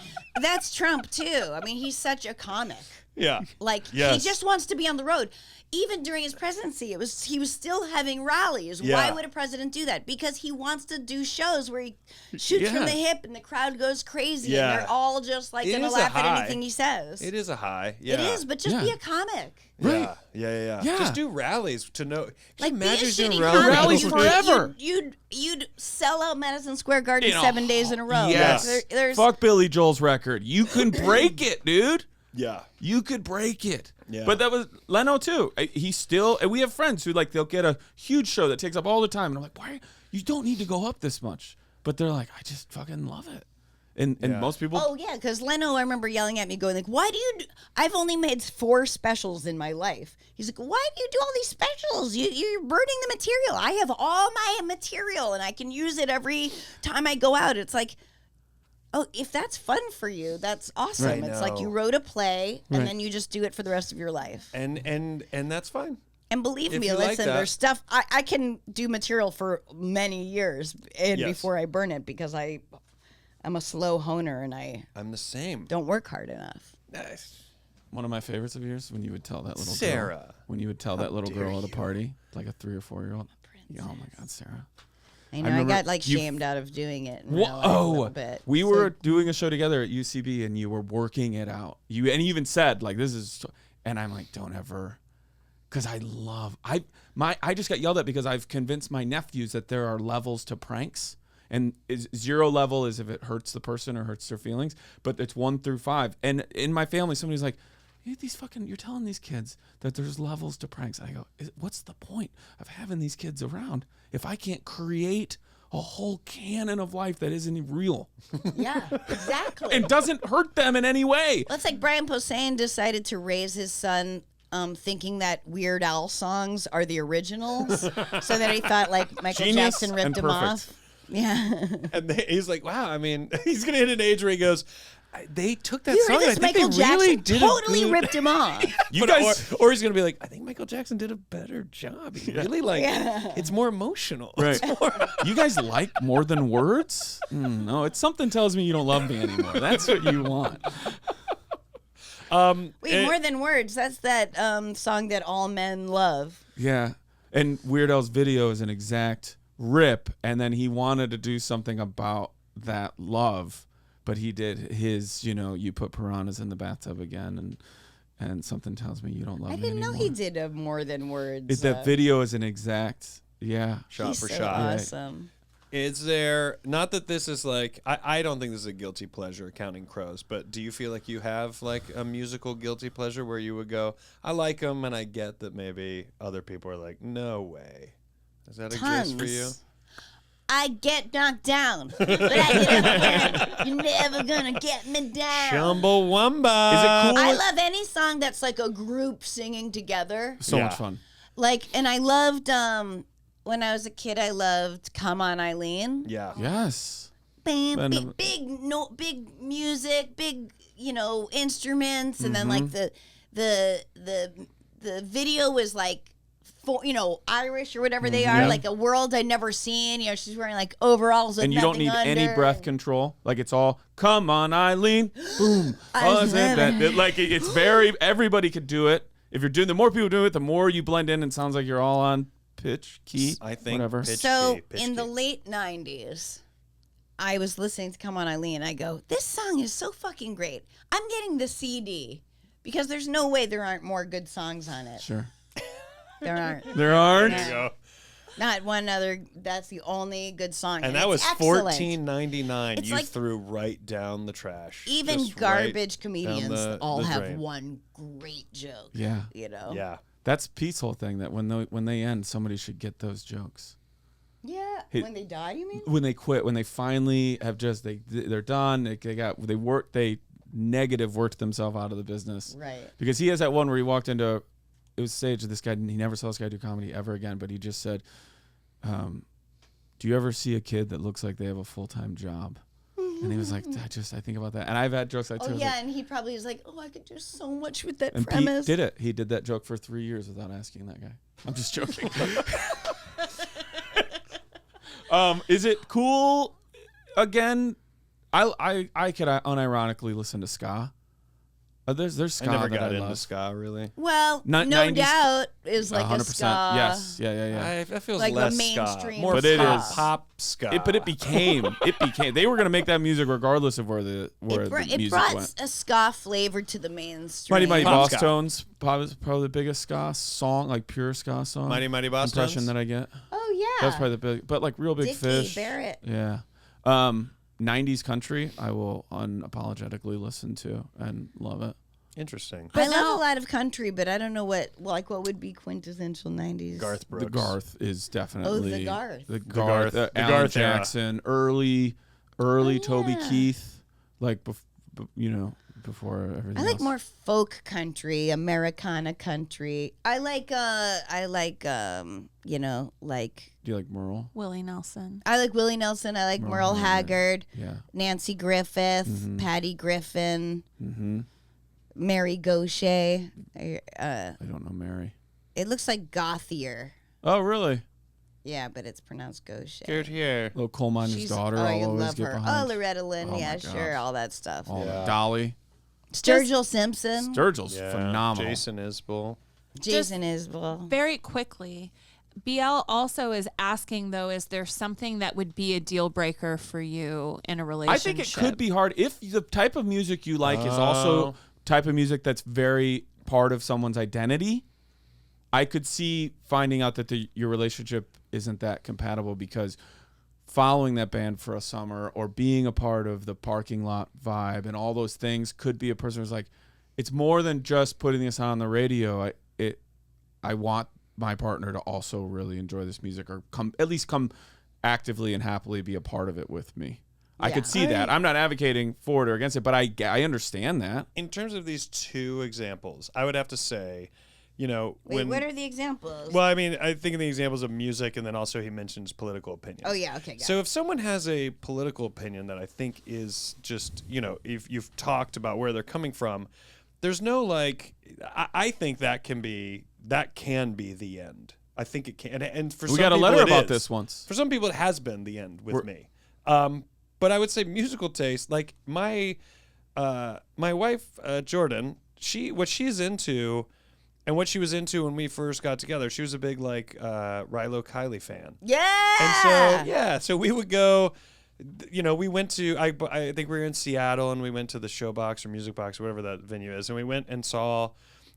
Speaker 2: that's Trump too. I mean, he's such a comic.
Speaker 3: Yeah.
Speaker 2: Like he just wants to be on the road. Even during his presidency, he was still having rallies.
Speaker 3: Yeah.
Speaker 2: Why would a president do that? Because he wants to do shows where he shoots from the hip and the crowd goes crazy and they're all just like going to laugh at anything he says.
Speaker 3: It is a high. Yeah.
Speaker 2: It is, but just be a comic.
Speaker 3: Right. Yeah. Just do rallies to know.
Speaker 2: Like
Speaker 3: imagine
Speaker 2: be a
Speaker 3: doing
Speaker 2: shitty
Speaker 1: rallies forever.
Speaker 2: You'd sell out Madison Square Garden 7 days in a row.
Speaker 1: Yes.
Speaker 2: There's
Speaker 1: Fuck Billy Joel's record. You can break it, dude.
Speaker 3: Yeah.
Speaker 1: You could break it.
Speaker 3: Yeah.
Speaker 1: But that was Leno too. He's still, and we have friends who like, they'll get a huge show that takes up all the time. And I'm like, why? You don't need to go up this much. But they're like, I just fucking love it. And most people.
Speaker 2: Oh, yeah. Because Leno, I remember yelling at me going like, why do you, I've only made 4 specials in my life. He's like, why do you do all these specials? You're burning the material. I have all my material and I can use it every time I go out. It's like, oh, if that's fun for you, that's awesome.
Speaker 3: Right.
Speaker 2: It's like you wrote a play and then you just do it for the rest of your life.
Speaker 3: And that's fine.
Speaker 2: And believe
Speaker 3: If
Speaker 2: me,
Speaker 3: you like that.
Speaker 2: there's stuff I can do material for many years before I burn it because I'm a slow honer and I'm
Speaker 3: the same.
Speaker 2: Don't work hard enough.
Speaker 3: Nice.
Speaker 1: One of my favorites of yours when you would tell that little
Speaker 3: Sarah.
Speaker 1: girl. When you would tell that little girl at a party, like a 3 or 4 year old. Oh my God, Sarah.
Speaker 2: I know I got like shamed out of doing it. A little bit.
Speaker 1: We were doing a show together at UCB and you were working it out. You even said like this is, and I'm like, don't ever, because I just got yelled at because I've convinced my nephews that there are levels to pranks, and 0 level is if it hurts the person or hurts their feelings, but it's 1 through 5. And in my family, somebody's like, you're telling these kids that there's levels to pranks. And I go, what's the point of having these kids around if I can't create a whole canon of life that isn't real?
Speaker 2: Yeah, exactly.
Speaker 1: It doesn't hurt them in any way.
Speaker 2: Well, it's like Brian Posehn decided to raise his son thinking that Weird Al songs are the originals, so that he thought like Michael Jackson ripped him off. Yeah.
Speaker 3: And he's like, wow, I mean, he's going to hit an age where he goes, they took that song.
Speaker 2: I think
Speaker 3: Michael
Speaker 2: they really
Speaker 3: Jackson
Speaker 2: totally ripped him off.
Speaker 3: You guys, or he's gonna be like, I think Michael Jackson did a better job. He really it's more emotional.
Speaker 1: Right. You guys like More Than Words? No, it's something tells me you don't love me anymore. That's what you want.
Speaker 2: Wait, More Than Words. That's that song that all men love.
Speaker 1: Yeah, and Weird Al's video is an exact rip, and then he wanted to do something about that love. But he did his, you put piranhas in the bathtub again, and something tells me you don't love me
Speaker 2: I didn't
Speaker 1: anymore.
Speaker 2: know he did More Than Words.
Speaker 1: That video is an exact,
Speaker 3: shot for
Speaker 2: so
Speaker 3: shot.
Speaker 2: Awesome.
Speaker 3: Is there, not that this is like, I don't think this is a guilty pleasure, Counting Crows, but do you feel like you have like a musical guilty pleasure where you would go, I like them and I get that maybe other people are like, no way. Does that exist for you?
Speaker 2: I get knocked down, but I get up again. You're never gonna get me down.
Speaker 3: Chumbawamba.
Speaker 1: Is it cool?
Speaker 2: I love any song that's like a group singing together.
Speaker 1: So much fun.
Speaker 2: Like, and I loved, when I was a kid, I loved Come On Eileen.
Speaker 3: Yeah.
Speaker 1: Yes.
Speaker 2: Big music, big, instruments, and then like the video was like, Irish or whatever they are, like a world I'd never seen. She's wearing like overalls with
Speaker 1: and you don't need any breath control. Like it's all, come on, Eileen, boom. It's very, everybody could do it. If you're doing, the more people do it, the more you blend in and sounds like you're all on pitch, key,
Speaker 3: I think
Speaker 1: whatever.
Speaker 2: In the late 90s, I was listening to Come On Eileen. I go, this song is so fucking great. I'm getting the CD because there's no way there aren't more good songs on it.
Speaker 1: Sure.
Speaker 2: There aren't.
Speaker 1: There aren't?
Speaker 3: There you go.
Speaker 2: Not one other. That's the only good song.
Speaker 3: And that was $14.99.
Speaker 2: It's
Speaker 3: You
Speaker 2: like,
Speaker 3: threw right down the trash.
Speaker 2: Even
Speaker 3: Just
Speaker 2: garbage
Speaker 3: right
Speaker 2: comedians
Speaker 3: down
Speaker 2: all
Speaker 3: the
Speaker 2: have
Speaker 3: drain.
Speaker 2: one great joke.
Speaker 1: Yeah.
Speaker 3: Yeah.
Speaker 1: That's Pete's whole thing, that when they end, somebody should get those jokes.
Speaker 2: Yeah. When they die, you mean?
Speaker 1: When they quit, when they finally have they're done, they negative worked themselves out of the business.
Speaker 2: Right.
Speaker 1: Because he has that one where he walked into, it was stage, this guy, he never saw this guy do comedy ever again, but he just said, do you ever see a kid that looks like they have a full-time job? And he was like, I think about that. And I've had jokes like that.
Speaker 2: Oh, yeah, and he probably was like, I could do so much with that
Speaker 1: and
Speaker 2: premise.
Speaker 1: Pete did it. He did that joke for 3 years without asking that guy. I'm just joking. Is it cool? Again, I could unironically listen to ska. There's ska
Speaker 3: I never
Speaker 1: that
Speaker 3: got
Speaker 1: I
Speaker 3: into
Speaker 1: love.
Speaker 3: ska, really.
Speaker 2: Well, No
Speaker 1: 90s
Speaker 2: Doubt is like
Speaker 1: 100%.
Speaker 2: a ska.
Speaker 1: Yes. Yeah.
Speaker 3: That feels
Speaker 2: Like a
Speaker 3: less
Speaker 2: mainstream
Speaker 3: ska. More
Speaker 1: But it
Speaker 3: pop,
Speaker 1: is.
Speaker 3: pop ska.
Speaker 1: But it became. They were going to make that music regardless of where the
Speaker 2: It
Speaker 1: music
Speaker 2: brought
Speaker 1: went.
Speaker 2: a ska flavor to the mainstream.
Speaker 1: Mighty Mighty
Speaker 3: Pop
Speaker 1: Boss
Speaker 3: ska.
Speaker 1: Tones, probably the biggest ska song, like pure ska song.
Speaker 3: Mighty Mighty Boss
Speaker 1: impression
Speaker 3: Tones?
Speaker 1: that I get.
Speaker 2: Oh, yeah.
Speaker 1: That's probably the big, but like Real Big
Speaker 2: Dickie
Speaker 1: Fish.
Speaker 2: Barrett.
Speaker 1: Yeah. 90s country, I will unapologetically listen to and love it.
Speaker 3: Interesting.
Speaker 2: I love a lot of country, but I don't know what would be quintessential 90s.
Speaker 3: Garth Brooks.
Speaker 1: The Garth is definitely
Speaker 2: the Garth.
Speaker 1: The Garth,
Speaker 3: The
Speaker 1: Alan
Speaker 3: Garth era.
Speaker 1: Jackson, early Toby
Speaker 2: yeah.
Speaker 1: Keith, like before everything.
Speaker 2: I like
Speaker 1: else.
Speaker 2: more folk country, Americana country. I like
Speaker 1: Do you like Merle?
Speaker 4: Willie Nelson.
Speaker 2: I like Willie Nelson. I like Merle Haggard,
Speaker 1: Yeah.
Speaker 2: Nancy Griffith, Patty Griffin, Mary Gaucher.
Speaker 1: I don't know Mary.
Speaker 2: It looks like Gothier.
Speaker 1: Oh, really?
Speaker 2: Yeah, but it's pronounced Gaucher.
Speaker 3: Good here.
Speaker 1: Little coal miner's daughter.
Speaker 2: Oh,
Speaker 1: I'll
Speaker 2: you
Speaker 1: always
Speaker 2: love
Speaker 1: get
Speaker 2: her.
Speaker 1: behind.
Speaker 2: Oh, Loretta Lynn.
Speaker 1: Oh,
Speaker 2: Yeah,
Speaker 1: my
Speaker 2: sure.
Speaker 1: gosh.
Speaker 2: All that stuff.
Speaker 1: Oh, Dolly.
Speaker 2: Sturgill Simpson.
Speaker 1: Sturgill's
Speaker 3: Yeah.
Speaker 1: phenomenal.
Speaker 3: Jason Isbell.
Speaker 2: Jason Isbell.
Speaker 4: Very quickly, BL also is asking, though, is there something that would be a deal breaker for you in a relationship?
Speaker 1: I think it could be hard if the type of music you like is also type of music that's very part of someone's identity. I could see finding out that your relationship isn't that compatible because following that band for a summer or being a part of the parking lot vibe and all those things could be a person who's like, it's more than just putting this on the radio. I want my partner to also really enjoy this music or at least come actively and happily be a part of it with me. I could see that. I'm not advocating for it or against it, but I understand that.
Speaker 3: In terms of these two examples, I would have to say,
Speaker 2: Wait, what are the examples?
Speaker 3: Well, I mean, I think in the examples of music, and then also he mentions political opinions.
Speaker 2: Oh, yeah, okay, got
Speaker 3: So if someone has a political opinion that I think is just, if you've talked about where they're coming from, there's no I think that can be the end. I think it can. And for
Speaker 1: We
Speaker 3: some
Speaker 1: got a
Speaker 3: people
Speaker 1: letter
Speaker 3: it
Speaker 1: about
Speaker 3: is.
Speaker 1: this once.
Speaker 3: For some people, it has been the end with me. But I would say musical taste, like my wife, Jordan, what she's into and what she was into when we first got together, she was a big Rilo Kiley fan.
Speaker 2: Yeah.
Speaker 3: And so we would go, we went to, I think we were in Seattle and we went to the Showbox or Music Box or whatever that venue is. And we went and saw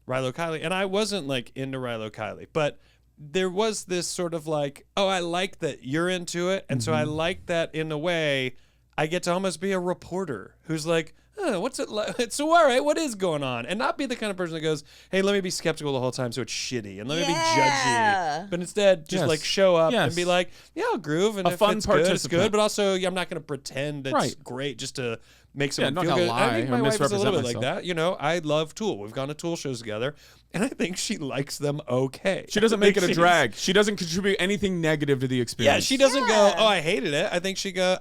Speaker 3: Rilo Kiley, and I wasn't like into Rilo Kiley, but there was this sort of like, oh, I like that you're into it, and so I like that in a way I get to almost be a reporter who's like, what's it like? So all right, what is going on? And not be the kind of person that goes, hey, let me be skeptical the whole time so it's shitty, and let me be judgy. But instead, just like show up and be like, yeah, I'll groove, and if it's good, it's good. But also, I'm not going to pretend it's great just to make someone feel good. I think my wife is a little bit like that. You know, I love Tool. We've gone to Tool shows together, and I think she likes them okay.
Speaker 1: She doesn't make it a drag. She doesn't contribute anything negative to the experience.
Speaker 3: Yeah, she doesn't go, oh, I hated it. I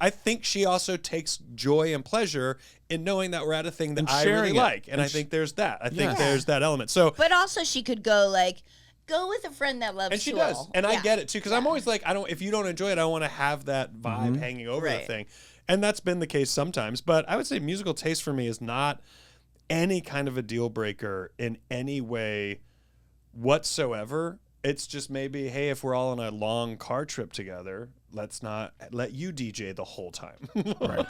Speaker 3: think she also takes joy and pleasure in knowing that we're at a thing that I really like. And I think there's that. I think there's that element. So,
Speaker 2: but also she could go like, go with a friend that loves
Speaker 3: and she
Speaker 2: Tool.
Speaker 3: Does. And I get it too, because I'm always like, if you don't enjoy it, I don't want to have that vibe hanging over the thing. And that's been the case sometimes. But I would say musical taste for me is not any kind of a deal breaker in any way whatsoever. It's just maybe, hey, if we're all on a long car trip together, let's not let you DJ the whole time.
Speaker 2: Right.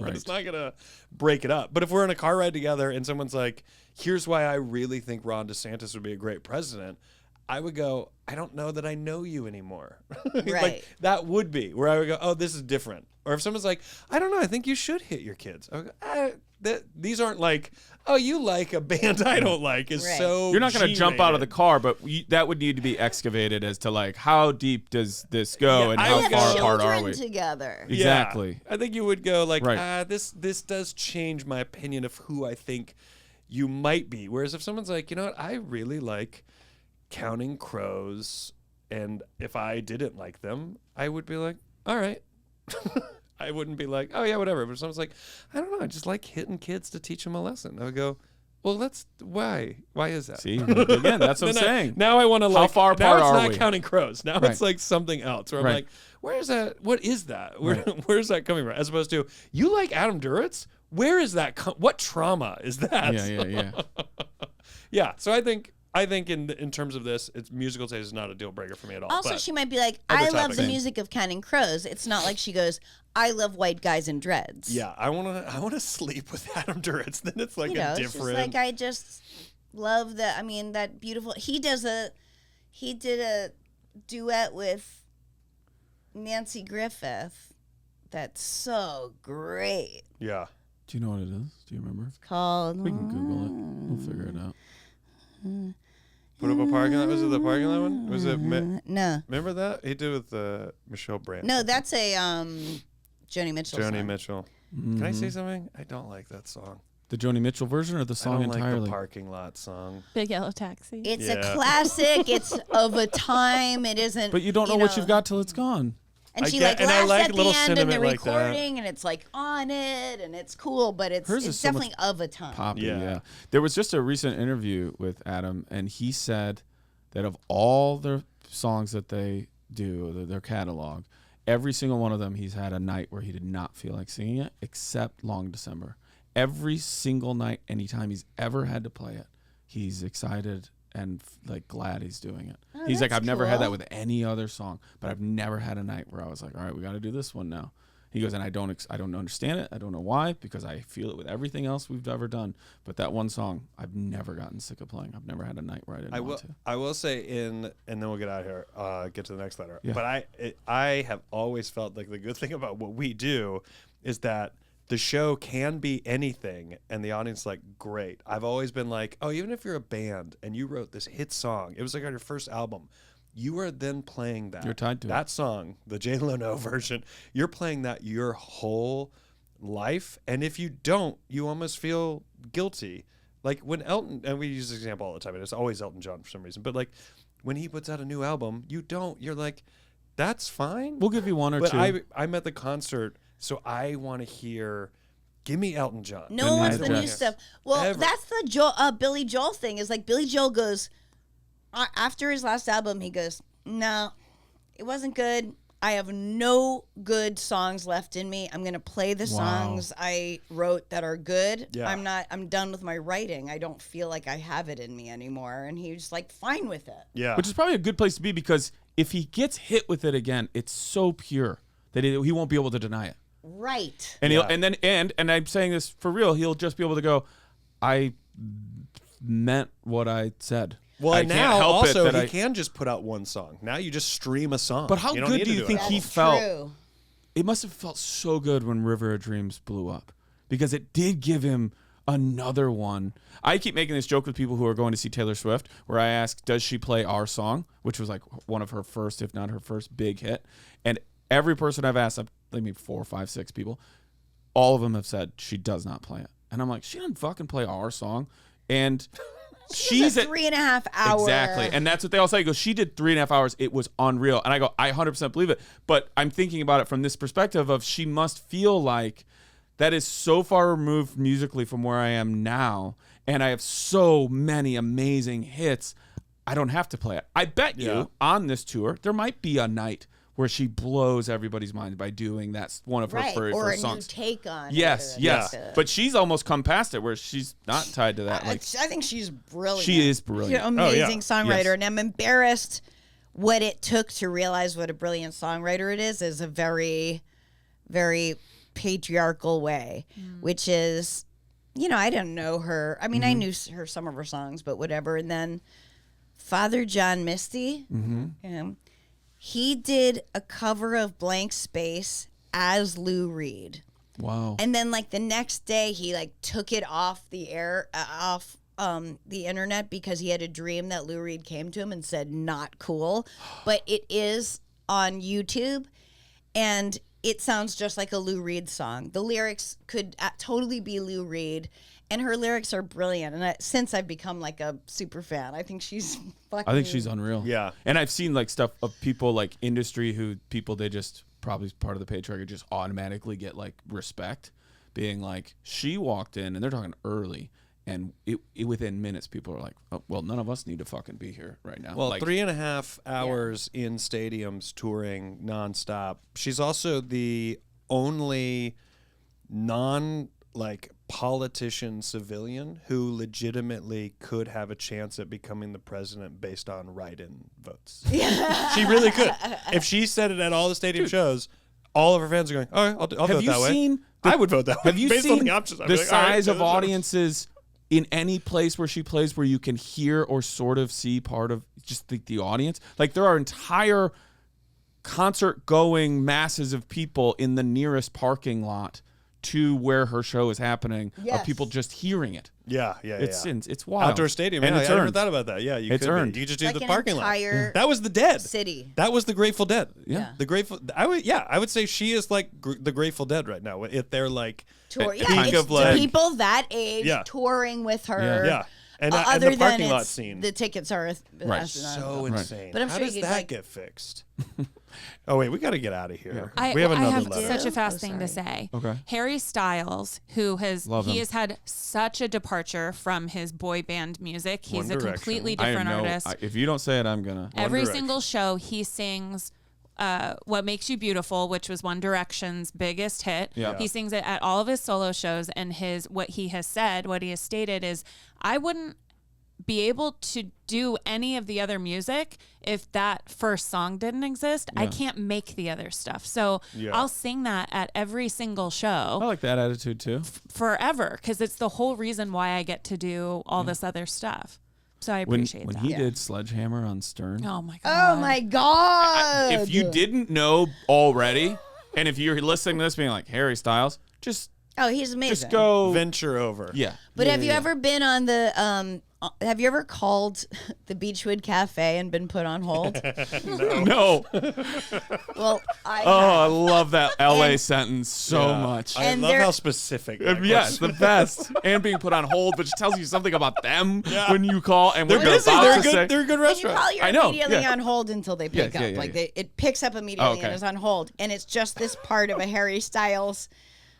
Speaker 3: It's not going to break it up. But if we're in a car ride together and someone's like, here's why I really think Ron DeSantis would be a great president, I would go, I don't know that I know you anymore. Like, that would be where I would go, oh, this is different. Or if someone's like, I don't know, I think you should hit your kids. I would go, these aren't like, oh, you like a band I don't like is so
Speaker 1: You're not going to jump out of the car, but that would need to be excavated as to like, how deep does this go and how far apart are we?
Speaker 2: Together.
Speaker 1: Exactly.
Speaker 3: Yeah. I think you would go like, this does change my opinion of who I think you might be. Whereas if someone's like, you know what, I really like Counting Crows, and if I didn't like them, I would be like, all right. I wouldn't be like, oh yeah, whatever. But if someone's like, I don't know, I just like hitting kids to teach them a lesson, I would go, well, that's why is that?
Speaker 1: See, again, that's what I'm saying.
Speaker 3: Now I want to like,
Speaker 1: how far apart
Speaker 3: now
Speaker 1: are
Speaker 3: it's not
Speaker 1: we?
Speaker 3: Counting Crows. Now it's like something else where I'm like, where is that? What is that? Where's that coming from? As opposed to, you like Adam Duritz? Where is that? What trauma is that?
Speaker 1: Yeah.
Speaker 3: Yeah. So I think in terms of this, it's musical taste is not a deal breaker for me at all.
Speaker 2: Also, she might be like, I love the music of Counting Crows. It's not like she goes, I love white guys in dreads.
Speaker 3: Yeah, I wanna sleep with Adam Duritz. Then it's like a different.
Speaker 2: It's just like, I just love that. I mean, that beautiful. He did a duet with Nancy Griffith. That's so great.
Speaker 3: Yeah.
Speaker 1: Do you know what it is? Do you remember?
Speaker 2: It's called.
Speaker 1: We can Google it. We'll figure it out.
Speaker 3: Put up a parking lot. Was it the parking lot one? Was it?
Speaker 2: No.
Speaker 3: Remember that he did with Michelle Brandt?
Speaker 2: No, that's a Joni Mitchell.
Speaker 3: Joni Mitchell. Can I say something? I don't like that song.
Speaker 1: The Joni Mitchell version or the song
Speaker 3: I don't
Speaker 1: entirely?
Speaker 3: like the parking lot song.
Speaker 4: Big Yellow Taxi.
Speaker 2: It's a classic. It's of a time. It isn't.
Speaker 1: But you don't know what you've got till it's gone.
Speaker 2: And she laughs at the end in the recording, and it's like on it, and it's cool, but it's definitely of a time.
Speaker 1: Poppy, yeah. There was just a recent interview with Adam, and he said that of all their songs that they do, their catalog, every single one of them, he's had a night where he did not feel like singing it, except Long December. Every single night, anytime he's ever had to play it, he's excited and like glad he's doing it. He's like, I've never had that with any other song, but I've never had a night where I was like, all right, we got to do this one now. He goes, and I don't understand it. I don't know why, because I feel it with everything else we've ever done. But that one song, I've never gotten sick of playing. I've never had a night where I didn't want to.
Speaker 3: I will say and then we'll get out of here, get to the next letter. Yeah. But I have always felt like the good thing about what we do is that the show can be anything, and the audience is like, great. I've always been like, oh, even if you're a band and you wrote this hit song, it was like on your first album, you are then playing that.
Speaker 1: You're tied to
Speaker 3: that song, the Jay Leno version. You're playing that your whole life, and if you don't, you almost feel guilty. Like when Elton, and we use this example all the time, and it's always Elton John for some reason, but like when he puts out a new album, you're like, that's fine.
Speaker 1: We'll give you one or two.
Speaker 3: But I'm at the concert, so I want to hear, give me Elton John.
Speaker 2: No one's the new stuff. Well, that's the Billy Joel thing. Is like Billy Joel goes, after his last album, he goes, no, it wasn't good. I have no good songs left in me. I'm going to play the songs I wrote that are good. Yeah. I'm done with my writing. I don't feel like I have it in me anymore. And he was like, fine with it.
Speaker 3: Yeah.
Speaker 1: Which is probably a good place to be, because if he gets hit with it again, it's so pure that he won't be able to deny it.
Speaker 2: Right.
Speaker 1: And and I'm saying this for real, he'll just be able to go, I meant what I said.
Speaker 3: Well,
Speaker 1: I
Speaker 3: and
Speaker 1: can't
Speaker 3: now
Speaker 1: help
Speaker 3: also
Speaker 1: it that
Speaker 3: he can just put out one song. Now you just stream a song.
Speaker 1: But how good do you think he felt?
Speaker 2: True.
Speaker 1: It must have felt so good when River of Dreams blew up, because it did give him another one. I keep making this joke with people who are going to see Taylor Swift, where I ask, does she play Our Song, which was like one of her first, if not her first big hit. And every person I've asked, maybe 4, 5, 6 people, all of them have said she does not play it. And I'm like, she doesn't fucking play Our Song. And she's
Speaker 2: at 3.5 hours.
Speaker 1: Exactly. And that's what they all say. He goes, she did 3.5 hours. It was unreal. And I go, I 100% believe it. But I'm thinking about it from this perspective of she must feel like that is so far removed musically from where I am now. And I have so many amazing hits. I don't have to play it. I bet you on this tour, there might be a night where she blows everybody's mind by doing that one of her very first songs.
Speaker 2: Or a new take on
Speaker 1: yes,
Speaker 2: it.
Speaker 1: Yes. But she's almost come past it where she's not tied to that.
Speaker 2: I think she's brilliant.
Speaker 1: She is brilliant.
Speaker 2: Amazing songwriter. And I'm embarrassed what it took to realize what a brilliant songwriter it is a very, very patriarchal way, which is, I didn't know her. I mean, I knew her, some of her songs, but whatever. And then Father John Misty, he did a cover of Blank Space as Lou Reed.
Speaker 1: Wow.
Speaker 2: And then like the next day he like took it off the air, off the internet, because he had a dream that Lou Reed came to him and said, not cool. But it is on YouTube and it sounds just like a Lou Reed song. The lyrics could totally be Lou Reed. And her lyrics are brilliant. And since I've become like a super fan, I think she's fucking...
Speaker 1: I think she's unreal.
Speaker 3: Yeah.
Speaker 1: And I've seen like stuff of people like industry they just probably part of the patriarchy just automatically get like respect, being like, she walked in, and they're talking early, and it within minutes people are like, oh, well, none of us need to fucking be here right now.
Speaker 3: Well,
Speaker 1: like,
Speaker 3: 3.5 hours in stadiums touring nonstop. She's also the only politician civilian who legitimately could have a chance at becoming the president based on write-in votes. She really could. If she said it at all the stadium shows, all of her fans are going, all right, I'll vote that way. I would vote that way.
Speaker 1: Have you
Speaker 3: based
Speaker 1: seen
Speaker 3: on the options?
Speaker 1: the size of audiences in any place where she plays where you can hear or sort of see part of just the audience? Like, there are entire concert-going masses of people in the nearest parking lot to where her show is happening, of people just hearing it. It's wild.
Speaker 3: Outdoor stadium.
Speaker 1: And
Speaker 3: I
Speaker 1: it's
Speaker 3: never
Speaker 1: earned.
Speaker 3: thought about that. Yeah, you
Speaker 1: it's
Speaker 3: could
Speaker 1: earned.
Speaker 3: You just do
Speaker 2: like
Speaker 3: the
Speaker 2: an
Speaker 3: parking lot.
Speaker 2: That
Speaker 3: was the Dead.
Speaker 2: City.
Speaker 3: That was the Grateful Dead.
Speaker 1: Yeah.
Speaker 3: The Grateful. I would say she is like the Grateful Dead right now. If they're like
Speaker 2: Tour.
Speaker 3: peak
Speaker 2: It's
Speaker 3: of like
Speaker 2: people that age touring with her.
Speaker 3: Yeah. And
Speaker 2: other
Speaker 3: the parking
Speaker 2: than
Speaker 3: lot scene.
Speaker 2: The tickets are
Speaker 3: So insane.
Speaker 2: But I'm
Speaker 3: How
Speaker 2: sure
Speaker 3: does
Speaker 2: you
Speaker 3: that get fixed? Oh wait, we got to get out of here.
Speaker 4: I
Speaker 3: We have another
Speaker 4: have
Speaker 3: letter.
Speaker 4: such a fast thing to say.
Speaker 1: Okay.
Speaker 4: Harry Styles, who has
Speaker 1: Love him.
Speaker 4: has had such a departure from his boy band music. He's
Speaker 3: One
Speaker 4: a
Speaker 3: Direction.
Speaker 4: completely
Speaker 1: I
Speaker 4: different
Speaker 1: know.
Speaker 4: artist.
Speaker 1: If you don't say it, I'm gonna.
Speaker 4: Every
Speaker 3: Direction.
Speaker 4: single show he sings What Makes You Beautiful, which was One Direction's biggest hit.
Speaker 1: Yeah.
Speaker 4: He sings it at all of his solo shows, and what he has stated is, I wouldn't be able to do any of the other music if that first song didn't exist. I can't make the other stuff. So I'll sing that at every single show.
Speaker 1: I like that attitude too.
Speaker 4: Forever, because it's the whole reason why I get to do all this other stuff. So I appreciate
Speaker 1: when
Speaker 4: that.
Speaker 1: he did Sledgehammer on Stern.
Speaker 4: Oh my god.
Speaker 2: Oh my god.
Speaker 1: If you didn't know already, and if you're listening to this being like, Harry Styles, just
Speaker 2: he's amazing.
Speaker 1: just go
Speaker 3: Venture over.
Speaker 1: Yeah.
Speaker 2: But have you ever been on the have you ever called the Beechwood Cafe and been put on hold?
Speaker 1: No.
Speaker 2: Well,
Speaker 1: I love that LA sentence so much.
Speaker 3: I
Speaker 2: And
Speaker 3: love
Speaker 2: they're-
Speaker 3: how specific. That
Speaker 1: Yes,
Speaker 3: was.
Speaker 1: the best. And being put on hold, which tells you something about them when you call. And
Speaker 3: They're
Speaker 1: what you're
Speaker 3: busy.
Speaker 1: about
Speaker 3: They're
Speaker 1: to
Speaker 3: good.
Speaker 1: say.
Speaker 3: They're a good
Speaker 2: when you
Speaker 3: restaurant.
Speaker 2: call, you're
Speaker 1: I know,
Speaker 2: immediately
Speaker 1: yeah.
Speaker 2: on hold until they pick
Speaker 1: Yeah,
Speaker 2: up.
Speaker 1: yeah,
Speaker 2: Like
Speaker 1: yeah.
Speaker 2: it picks up immediately
Speaker 1: Okay.
Speaker 2: and is on hold, and it's just this part of a Harry Styles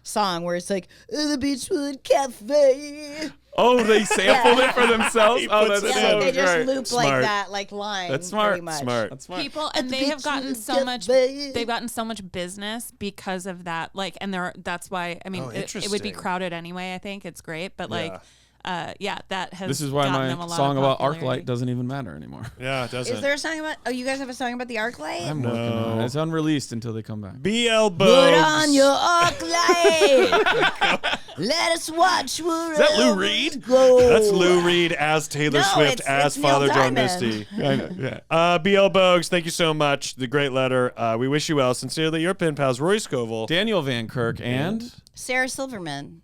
Speaker 2: song where it's like the Beechwood Cafe.
Speaker 1: Oh, they sampled it for themselves?
Speaker 3: He
Speaker 1: Oh,
Speaker 3: puts
Speaker 1: that's
Speaker 3: it
Speaker 2: Yeah,
Speaker 1: so
Speaker 2: they just
Speaker 1: great.
Speaker 2: loop
Speaker 3: Smart.
Speaker 2: like that, like line.
Speaker 1: That's smart.
Speaker 2: Pretty much.
Speaker 1: That's smart.
Speaker 4: People, and they have gotten so much. They've gotten so much business because of that. Like, and that's why. I mean, it would be
Speaker 3: interesting.
Speaker 4: crowded anyway. I think it's great, but that has.
Speaker 1: This is why
Speaker 4: gotten
Speaker 1: my
Speaker 4: them a lot
Speaker 1: song
Speaker 4: of
Speaker 1: about
Speaker 4: popularity.
Speaker 1: ArcLight doesn't even matter anymore.
Speaker 3: Yeah, it doesn't.
Speaker 2: Is there a song about? Oh, you guys have a song about the arc light?
Speaker 1: I'm working on it. It's unreleased until they come back.
Speaker 3: BL Bogues.
Speaker 2: Put on your arc light. Let us watch.
Speaker 1: Is that Lou Reed?
Speaker 3: That's Lou Reed as Taylor Swift as
Speaker 2: it's Neil
Speaker 3: Father John
Speaker 2: Diamond.
Speaker 3: Misty.
Speaker 1: Yeah.
Speaker 3: BL Bogues, thank you so much. The great letter. We wish you well. Sincerely, your pen pals, Rory Scovel,
Speaker 1: Daniel Van Kirk, and
Speaker 2: Sarah Silverman.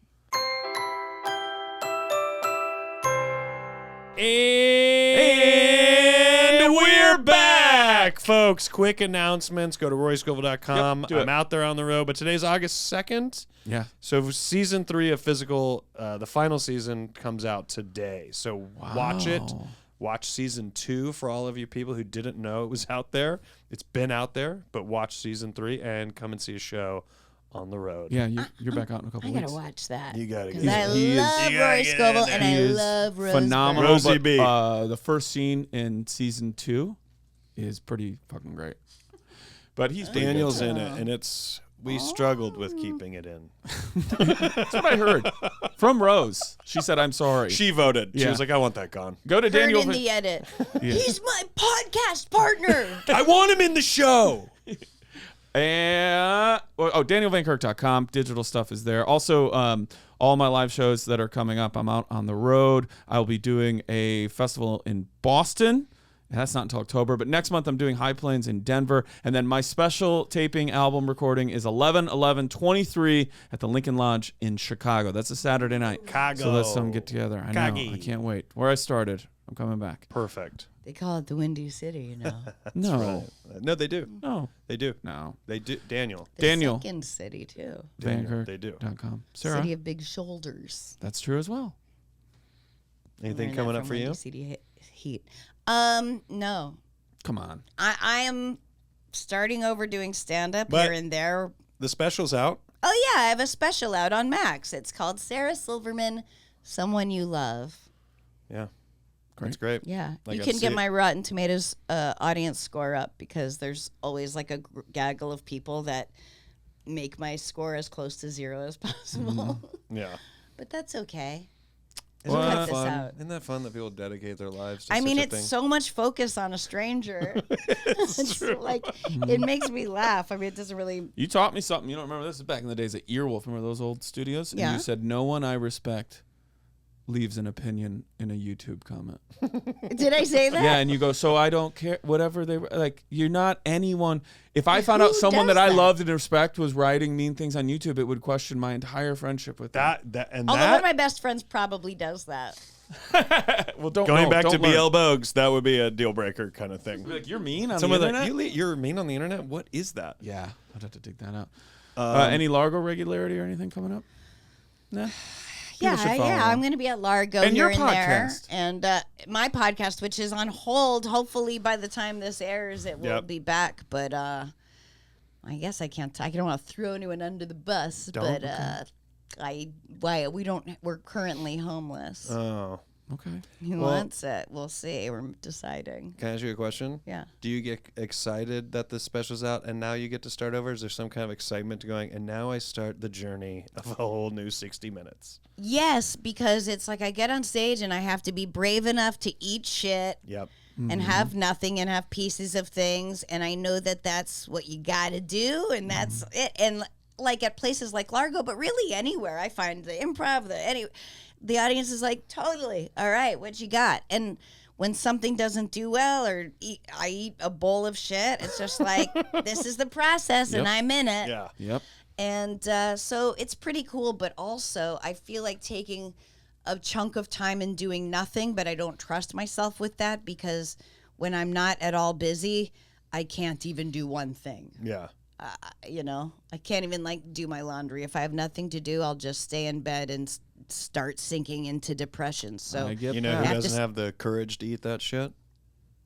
Speaker 3: And we're back, folks. Quick announcements. Go to RoryScovel.com.
Speaker 1: Yep,
Speaker 3: I'm out there on the road, but today's August 2nd.
Speaker 1: yeah.
Speaker 3: So season 3 of Physical, the final season comes out today. So watch it. Watch season 2 for all of you people who didn't know it was out there. It's been out there, but watch season 3 and come and see a show on the road.
Speaker 1: Yeah, you're back out in a couple
Speaker 2: I
Speaker 1: weeks.
Speaker 2: gotta watch that.
Speaker 3: You gotta
Speaker 2: Because
Speaker 3: get
Speaker 2: I
Speaker 3: it.
Speaker 1: He is-
Speaker 2: love
Speaker 3: You gotta
Speaker 2: Rory
Speaker 3: get in
Speaker 2: Scovel
Speaker 3: there.
Speaker 2: and
Speaker 1: He
Speaker 2: I
Speaker 1: is
Speaker 2: love Rose
Speaker 1: phenomenal.
Speaker 3: Rosie
Speaker 1: but,
Speaker 3: B.
Speaker 1: The first scene in season 2 is pretty fucking great. But he's pretty good,
Speaker 3: Daniel's
Speaker 1: too.
Speaker 3: in it, and we struggled with keeping it in.
Speaker 1: That's what I heard from Rose. She said, "I'm sorry."
Speaker 3: She voted. She
Speaker 1: Yeah.
Speaker 3: was like, I want that gone.
Speaker 1: Go to
Speaker 2: Heard
Speaker 1: Daniel.
Speaker 2: in the edit. He's my podcast partner.
Speaker 3: I want him in the show.
Speaker 1: And DanielVanKirk.com. Digital stuff is there. Also, all my live shows that are coming up. I'm out on the road. I'll be doing a festival in Boston. That's not until October, but next month I'm doing High Plains in Denver. And then my special taping album recording is 11/11/23 at the Lincoln Lodge in Chicago. That's a Saturday night.
Speaker 3: Chicago.
Speaker 1: So let's get together. I know.
Speaker 3: Kagi.
Speaker 1: I can't wait. Where I started. I'm coming back.
Speaker 3: Perfect.
Speaker 2: They call it the Windy City, you know.
Speaker 1: No.
Speaker 3: No, they do.
Speaker 1: No.
Speaker 3: They do.
Speaker 1: No.
Speaker 3: They do. Daniel.
Speaker 2: The
Speaker 1: Daniel.
Speaker 2: second city, too.
Speaker 3: They do.
Speaker 1: VanKirk.com. Sarah.
Speaker 2: City of big shoulders.
Speaker 1: That's true as well.
Speaker 3: Anything
Speaker 2: Learned that
Speaker 3: coming up
Speaker 2: from
Speaker 3: for you?
Speaker 2: Windy City Heat. No.
Speaker 1: Come on.
Speaker 2: I am starting over doing stand-up
Speaker 3: But-
Speaker 2: here and there.
Speaker 3: The special's out.
Speaker 2: Oh, yeah, I have a special out on Max. It's called Sarah Silverman, Someone You Love.
Speaker 3: Yeah.
Speaker 1: Great.
Speaker 3: That's great.
Speaker 2: Yeah,
Speaker 3: Like
Speaker 2: you
Speaker 3: I
Speaker 2: can
Speaker 3: see
Speaker 2: get
Speaker 3: it.
Speaker 2: my Rotten Tomatoes audience score up because there's always like a gaggle of people that make my score as close to 0 as possible.
Speaker 3: Yeah.
Speaker 2: But that's okay.
Speaker 3: Isn't
Speaker 2: Cut
Speaker 3: that
Speaker 2: this
Speaker 3: fun?
Speaker 2: out.
Speaker 3: Isn't that fun that people dedicate their lives to
Speaker 2: I mean,
Speaker 3: such a
Speaker 2: it's
Speaker 3: thing?
Speaker 2: so much focus on a stranger. It's like it makes me laugh. I mean, it doesn't really.
Speaker 1: You taught me something. You don't remember this? Is back in the days at Earwolf. Remember those old studios? And
Speaker 2: Yeah.
Speaker 1: you said, no one I respect leaves an opinion in a YouTube comment.
Speaker 2: Did I say that?
Speaker 1: Yeah, and you go, so I don't care, whatever they like. You're not anyone. If I found out
Speaker 2: Who
Speaker 1: someone
Speaker 2: does
Speaker 1: that I
Speaker 2: that?
Speaker 1: loved and respect was writing mean things on YouTube, it would question my entire friendship with them.
Speaker 2: Although one of my best friends probably does that.
Speaker 1: Well, don't
Speaker 3: Going
Speaker 1: no,
Speaker 3: back to
Speaker 1: don't learn.
Speaker 3: BL Bogues, that would be a deal breaker kind of thing.
Speaker 1: Be like, you're mean on
Speaker 3: Someone
Speaker 1: the
Speaker 3: like,
Speaker 1: internet?
Speaker 3: you're mean on the internet? What is that?
Speaker 1: Yeah, I'd have to dig that out. Any Largo regularity or anything coming up? Nah. People should follow
Speaker 2: Yeah.
Speaker 1: along.
Speaker 2: I'm going to be at Largo
Speaker 1: And
Speaker 2: here
Speaker 1: your
Speaker 2: and there,
Speaker 1: podcast.
Speaker 2: and my podcast, which is on hold. Hopefully, by the time this airs, it will
Speaker 3: Yep.
Speaker 2: be back. But I guess I can't. I don't want to throw anyone under the bus.
Speaker 3: Don't?
Speaker 2: But we're currently homeless.
Speaker 3: Oh.
Speaker 1: Okay.
Speaker 2: Who
Speaker 3: well-
Speaker 2: wants it? We'll see. We're deciding.
Speaker 3: Can I ask you a question?
Speaker 2: Yeah.
Speaker 3: Do you get excited that the special's out and now you get to start over? Is there some kind of excitement to going, and now I start the journey of a whole new 60 minutes?
Speaker 2: Yes, because it's like I get on stage and I have to be brave enough to eat shit
Speaker 3: Yep.
Speaker 2: and have nothing and have pieces of things. And I know that that's what you got to do. And that's it. And like at places like Largo, but really anywhere, I find the improv, the audience is like, totally. All right, what you got? And when something doesn't do well or I eat a bowl of shit, it's just like, this is the process and
Speaker 1: Yep.
Speaker 2: I'm in it.
Speaker 3: Yeah.
Speaker 1: Yep.
Speaker 2: And so it's pretty cool, but also I feel like taking a chunk of time and doing nothing, but I don't trust myself with that because when I'm not at all busy, I can't even do one thing.
Speaker 3: Yeah.
Speaker 2: I can't even like do my laundry. If I have nothing to do, I'll just stay in bed and start sinking into depression. So
Speaker 1: I get
Speaker 3: You know
Speaker 1: that.
Speaker 3: who
Speaker 2: have to
Speaker 3: doesn't
Speaker 2: s-
Speaker 3: have the courage to eat that shit?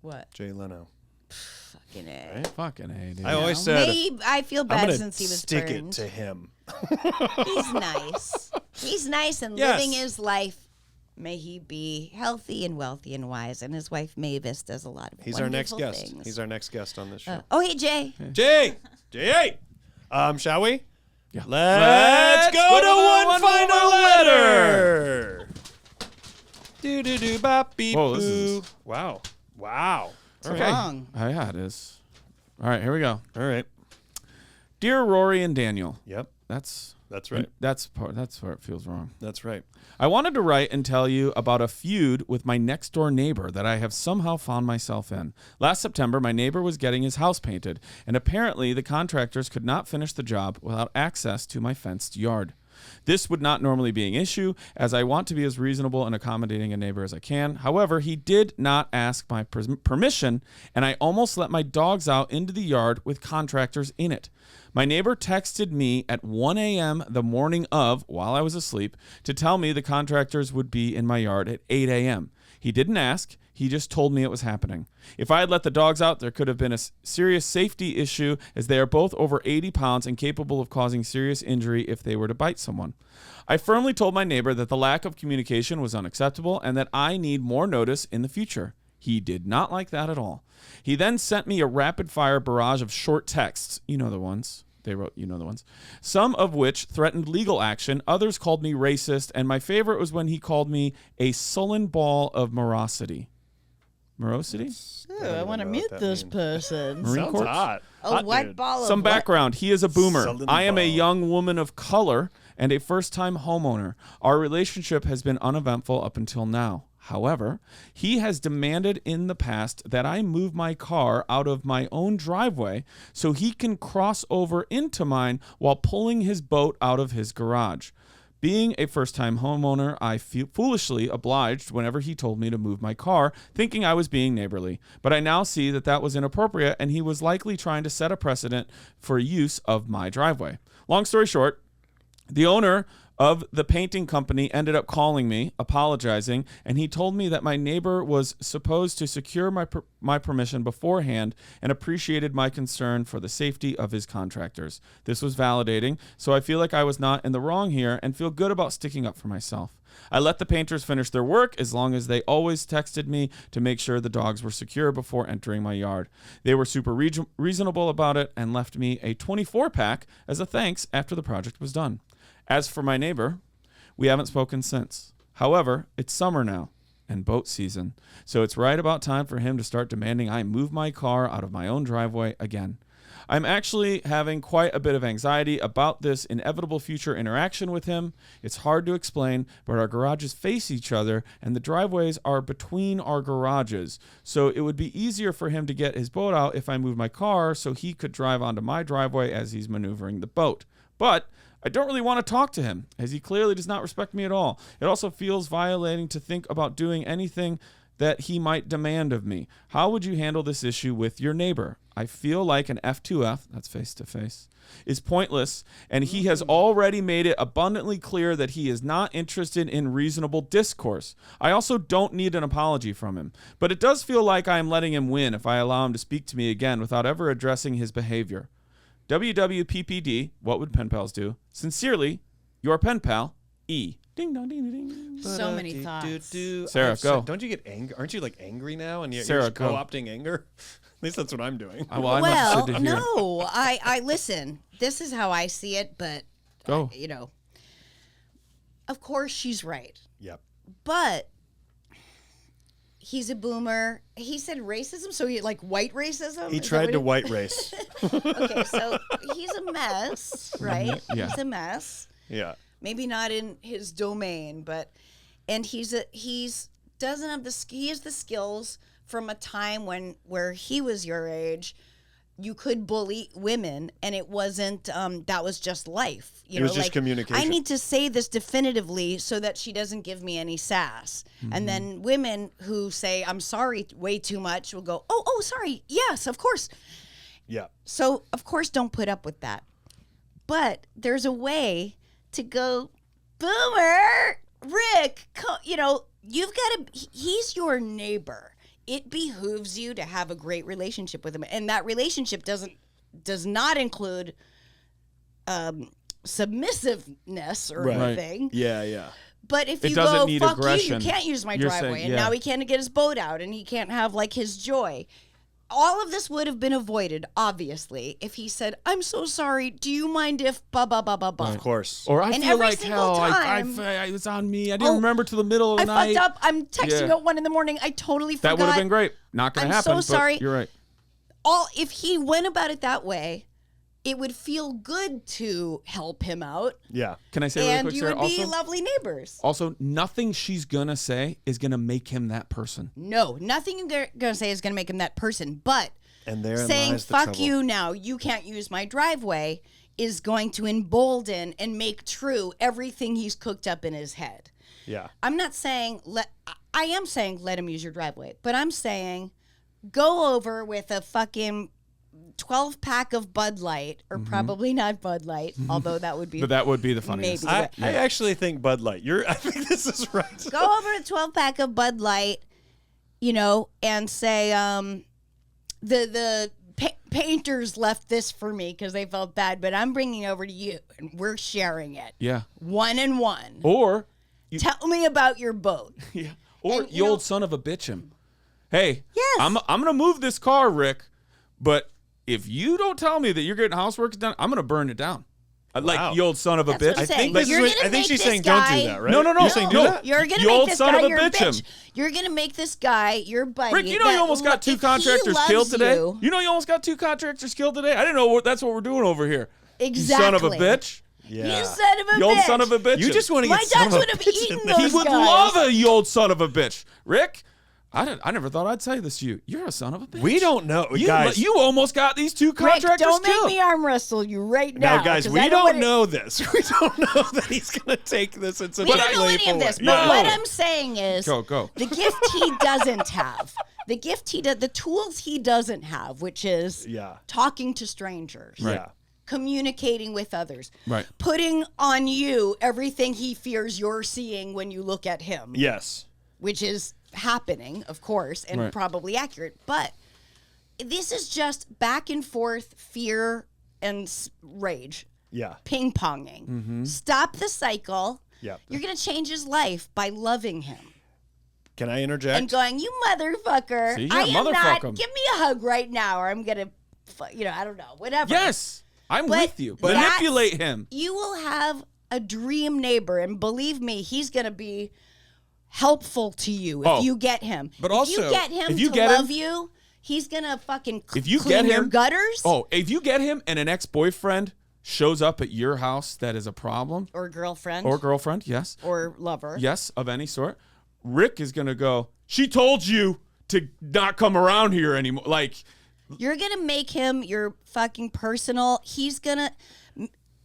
Speaker 2: what?
Speaker 3: Jay Leno.
Speaker 2: Fucking A.
Speaker 3: Right?
Speaker 1: Fucking A, dude.
Speaker 3: I always said,
Speaker 2: Maybe I feel
Speaker 3: I'm
Speaker 2: bad
Speaker 3: going
Speaker 2: since
Speaker 3: to
Speaker 2: he was
Speaker 3: stick
Speaker 2: burned.
Speaker 3: it to him.
Speaker 2: He's nice. He's nice and
Speaker 3: Yes.
Speaker 2: living his life. May he be healthy and wealthy and wise. And his wife Mavis does a lot of
Speaker 3: He's our next
Speaker 2: wonderful
Speaker 3: guest.
Speaker 2: things.
Speaker 3: He's our next guest on this show.
Speaker 2: Oh, hey, Jay.
Speaker 3: Jay! Shall we?
Speaker 1: Yeah.
Speaker 3: Let's go to one final letter. Do do do bop beep
Speaker 1: Whoa, this
Speaker 3: boo.
Speaker 1: is-
Speaker 3: Wow. Wow. All
Speaker 2: Okay.
Speaker 3: right.
Speaker 2: Long.
Speaker 1: Yeah, it is. All right, here we go.
Speaker 3: All right.
Speaker 1: Dear Rory and Daniel,
Speaker 3: Yep.
Speaker 1: that's
Speaker 3: That's right.
Speaker 1: And that's where it feels wrong.
Speaker 3: That's right.
Speaker 1: I wanted to write and tell you about a feud with my next door neighbor that I have somehow found myself in. Last September, my neighbor was getting his house painted, and apparently the contractors could not finish the job without access to my fenced yard. This would not normally be an issue, as I want to be as reasonable and accommodating a neighbor as I can. However, he did not ask my permission, and I almost let my dogs out into the yard with contractors in it. My neighbor texted me at 1 a.m. the morning of, while I was asleep, to tell me the contractors would be in my yard at 8 a.m. He didn't ask. He just told me it was happening. If I had let the dogs out, there could have been a serious safety issue, as they are both over 80 pounds and capable of causing serious injury if they were to bite someone. I firmly told my neighbor that the lack of communication was unacceptable and that I need more notice in the future. He did not like that at all. He then sent me a rapid-fire barrage of short texts. You know the ones. They wrote, you know the ones. Some of which threatened legal action. Others called me racist. And my favorite was when he called me a sullen ball of morosity. Morosity?
Speaker 2: Ooh, I want to meet this person.
Speaker 1: Marine
Speaker 3: Sounds
Speaker 1: Corps?
Speaker 3: hot.
Speaker 2: A white ball of
Speaker 1: Some background. He is a boomer.
Speaker 3: Sullen
Speaker 1: I am a
Speaker 3: ball.
Speaker 1: young woman of color and a first-time homeowner. Our relationship has been uneventful up until now. However, he has demanded in the past that I move my car out of my own driveway so he can cross over into mine while pulling his boat out of his garage. Being a first-time homeowner, I foolishly obliged whenever he told me to move my car, thinking I was being neighborly. But I now see that that was inappropriate, and he was likely trying to set a precedent for use of my driveway. Long story short, the owner of the painting company ended up calling me, apologizing, and he told me that my neighbor was supposed to secure my permission beforehand and appreciated my concern for the safety of his contractors. This was validating, so I feel like I was not in the wrong here and feel good about sticking up for myself. I let the painters finish their work as long as they always texted me to make sure the dogs were secure before entering my yard. They were super reasonable about it and left me a 24-pack as a thanks after the project was done. As for my neighbor, we haven't spoken since. However, it's summer now and boat season, so it's right about time for him to start demanding I move my car out of my own driveway again. I'm actually having quite a bit of anxiety about this inevitable future interaction with him. It's hard to explain, but our garages face each other and the driveways are between our garages, so it would be easier for him to get his boat out if I move my car so he could drive onto my driveway as he's maneuvering the boat. But I don't really want to talk to him, as he clearly does not respect me at all. It also feels violating to think about doing anything that he might demand of me. How would you handle this issue with your neighbor? I feel like an F2F, that's face-to-face, is pointless, and he has already made it abundantly clear that he is not interested in reasonable discourse. I also don't need an apology from him, but it does feel like I am letting him win if I allow him to speak to me again without ever addressing his behavior. WWPPD, what would pen pals do? Sincerely, your pen pal, E. Ding dong ding ding.
Speaker 2: So many thoughts.
Speaker 1: Sarah, go.
Speaker 3: Don't you get angry? Aren't you like angry now? And you're
Speaker 1: Sarah,
Speaker 3: just
Speaker 1: go.
Speaker 3: co-opting anger? At least that's what I'm doing.
Speaker 1: I'm
Speaker 2: Well,
Speaker 1: interested to hear.
Speaker 2: no, I listen. This is how I see it, but
Speaker 1: Go.
Speaker 2: Of course she's right.
Speaker 3: Yep.
Speaker 2: But he's a boomer. He said racism, so he like white racism.
Speaker 3: He
Speaker 2: Is that
Speaker 3: tried
Speaker 2: what
Speaker 3: to white race.
Speaker 2: Okay, so he's a mess, right?
Speaker 1: Yeah.
Speaker 2: He's a mess.
Speaker 3: Yeah.
Speaker 2: Maybe not in his domain, but he has the skills from a time where he was your age. You could bully women, and it wasn't. That was just life.
Speaker 3: It was just communication.
Speaker 2: I need to say this definitively so that she doesn't give me any sass. Mm-hmm. And then women who say I'm sorry way too much will go, oh, sorry, yes, of course.
Speaker 3: Yeah.
Speaker 2: So of course, don't put up with that. But there's a way to go, boomer, Rick. You've got to. He's your neighbor. It behooves you to have a great relationship with him, and that relationship does not include submissiveness or anything.
Speaker 3: Yeah.
Speaker 2: But if
Speaker 1: It
Speaker 2: you
Speaker 1: doesn't
Speaker 2: go,
Speaker 1: need
Speaker 2: fuck
Speaker 1: aggression.
Speaker 2: you can't use my
Speaker 1: You're
Speaker 2: driveway,
Speaker 1: saying-
Speaker 2: and
Speaker 1: yeah.
Speaker 2: now he can't get his boat out, and he can't have like his joy. All of this would have been avoided, obviously, if he said, "I'm so sorry. Do you mind if blah blah blah blah blah?"
Speaker 3: Of course.
Speaker 1: Or I
Speaker 2: And
Speaker 1: feel
Speaker 2: every
Speaker 1: like
Speaker 2: single
Speaker 1: hell.
Speaker 2: time-
Speaker 1: It's on me. I didn't remember till the middle of the
Speaker 2: I
Speaker 1: night.
Speaker 2: fucked up. I'm texting
Speaker 1: Yeah.
Speaker 2: at 1 a.m. I totally forgot.
Speaker 1: That would have been great. Not going to
Speaker 2: I'm
Speaker 1: happen.
Speaker 2: so sorry.
Speaker 1: But you're right.
Speaker 2: If he went about it that way, it would feel good to help him out.
Speaker 3: Yeah.
Speaker 1: Can I say really
Speaker 2: and
Speaker 1: quick,
Speaker 2: you
Speaker 1: Sarah?
Speaker 2: would be
Speaker 1: Also,
Speaker 2: lovely neighbors.
Speaker 1: Also, nothing she's gonna say is gonna make him that person.
Speaker 2: No, nothing you're gonna say is gonna make him that person. But
Speaker 3: And therein
Speaker 2: saying
Speaker 3: lies the
Speaker 2: "fuck
Speaker 3: trouble.
Speaker 2: you" now, you can't use my driveway, is going to embolden and make true everything he's cooked up in his head.
Speaker 3: Yeah.
Speaker 2: I'm not saying I am saying let him use your driveway, but I'm saying go over with a fucking 12-pack of Bud Light, or probably not Bud Light, although that would be.
Speaker 1: But that would be the funniest.
Speaker 2: Maybe.
Speaker 3: I actually think Bud Light. I think this is right.
Speaker 2: Go over a 12-pack of Bud Light, and say, the painters left this for me because they felt bad, but I'm bringing it over to you, and we're sharing it.
Speaker 1: Yeah.
Speaker 2: 1 and 1.
Speaker 1: Or
Speaker 2: Tell me about your boat.
Speaker 1: yeah. Or
Speaker 2: And,
Speaker 1: you old son of a bitch him. Hey.
Speaker 2: Yes.
Speaker 1: I'm gonna move this car, Rick, but if you don't tell me that you're getting housework done, I'm gonna burn it down.
Speaker 3: Wow.
Speaker 1: Like you old son of a
Speaker 2: That's
Speaker 1: bitch.
Speaker 2: what I'm
Speaker 3: I
Speaker 2: saying.
Speaker 3: think this
Speaker 2: You're
Speaker 3: is what,
Speaker 2: gonna
Speaker 3: I think
Speaker 2: make
Speaker 3: she's
Speaker 2: this
Speaker 3: saying don't
Speaker 2: guy-
Speaker 3: do that, right?
Speaker 1: No.
Speaker 3: You're saying do
Speaker 1: No.
Speaker 3: that?
Speaker 2: You're gonna
Speaker 1: You
Speaker 2: make
Speaker 1: old
Speaker 2: this
Speaker 1: son
Speaker 2: guy
Speaker 1: of a
Speaker 2: your
Speaker 1: bitch him.
Speaker 2: bitch. You're gonna make this guy your buddy.
Speaker 1: Rick, you know you almost got 2 contractors killed today. You know you almost got 2 contractors killed today. I didn't know that's what we're doing over here.
Speaker 2: Exactly.
Speaker 1: You son of a bitch.
Speaker 3: Yeah.
Speaker 2: You son of a
Speaker 1: You old
Speaker 2: bitch.
Speaker 1: son of a bitch.
Speaker 3: You just want to
Speaker 2: My
Speaker 3: get son
Speaker 2: dogs
Speaker 3: of a
Speaker 2: would have
Speaker 3: bitch
Speaker 2: eaten
Speaker 3: in
Speaker 2: those
Speaker 3: there.
Speaker 1: He would
Speaker 2: guys.
Speaker 1: love a you old son of a bitch. Rick, I never thought I'd say this to you. You're a son of a bitch.
Speaker 3: We don't know,
Speaker 1: You,
Speaker 3: guys.
Speaker 1: you almost got these 2
Speaker 2: Rick,
Speaker 1: contractors
Speaker 2: don't make
Speaker 1: killed.
Speaker 2: me arm wrestle you right now.
Speaker 3: Now, guys,
Speaker 2: 'cause
Speaker 3: we
Speaker 2: I
Speaker 3: don't
Speaker 2: wanna-
Speaker 3: know this. We don't know that he's going to take this in such
Speaker 2: We
Speaker 3: a
Speaker 2: don't know any
Speaker 3: playful
Speaker 2: of this.
Speaker 3: way.
Speaker 2: But
Speaker 1: No.
Speaker 2: what I'm saying is,
Speaker 1: Go.
Speaker 2: the gift he doesn't have, the tools he doesn't have, which is
Speaker 3: Yeah.
Speaker 2: talking to strangers,
Speaker 3: Yeah.
Speaker 2: communicating with others,
Speaker 1: Right.
Speaker 2: putting on you everything he fears you're seeing when you look at him,
Speaker 3: Yes.
Speaker 2: which is happening, of course, and
Speaker 1: Right.
Speaker 2: probably accurate. But this is just back and forth fear and rage,
Speaker 3: Yeah.
Speaker 2: ping-ponging.
Speaker 1: Mm-hmm.
Speaker 2: Stop the cycle.
Speaker 3: Yeah.
Speaker 2: You're going to change his life by loving him
Speaker 3: Can I interject?
Speaker 2: and going, you motherfucker.
Speaker 1: See, yeah,
Speaker 2: I am
Speaker 1: motherfuck
Speaker 2: not.
Speaker 1: him.
Speaker 2: Give me a hug right now, or I'm going to, I don't know, whatever.
Speaker 1: Yes, I'm
Speaker 2: But
Speaker 1: with you.
Speaker 2: that's-
Speaker 1: Manipulate him.
Speaker 2: You will have a dream neighbor, and believe me, he's going to be helpful to you if
Speaker 1: Oh.
Speaker 2: you get him.
Speaker 3: But
Speaker 2: if
Speaker 3: also,
Speaker 2: you get him
Speaker 1: if you
Speaker 2: to
Speaker 1: get him-
Speaker 2: love you, he's going to fucking
Speaker 1: If you
Speaker 2: clean
Speaker 1: get
Speaker 2: your
Speaker 1: him-
Speaker 2: gutters
Speaker 1: Oh, if you get him and an ex-boyfriend shows up at your house that is a problem,
Speaker 2: or girlfriend
Speaker 1: or girlfriend, yes,
Speaker 2: or lover.
Speaker 1: yes, of any sort, Rick is gonna go, she told you to not come around here anymore. Like,
Speaker 2: You're going to make him your fucking personal.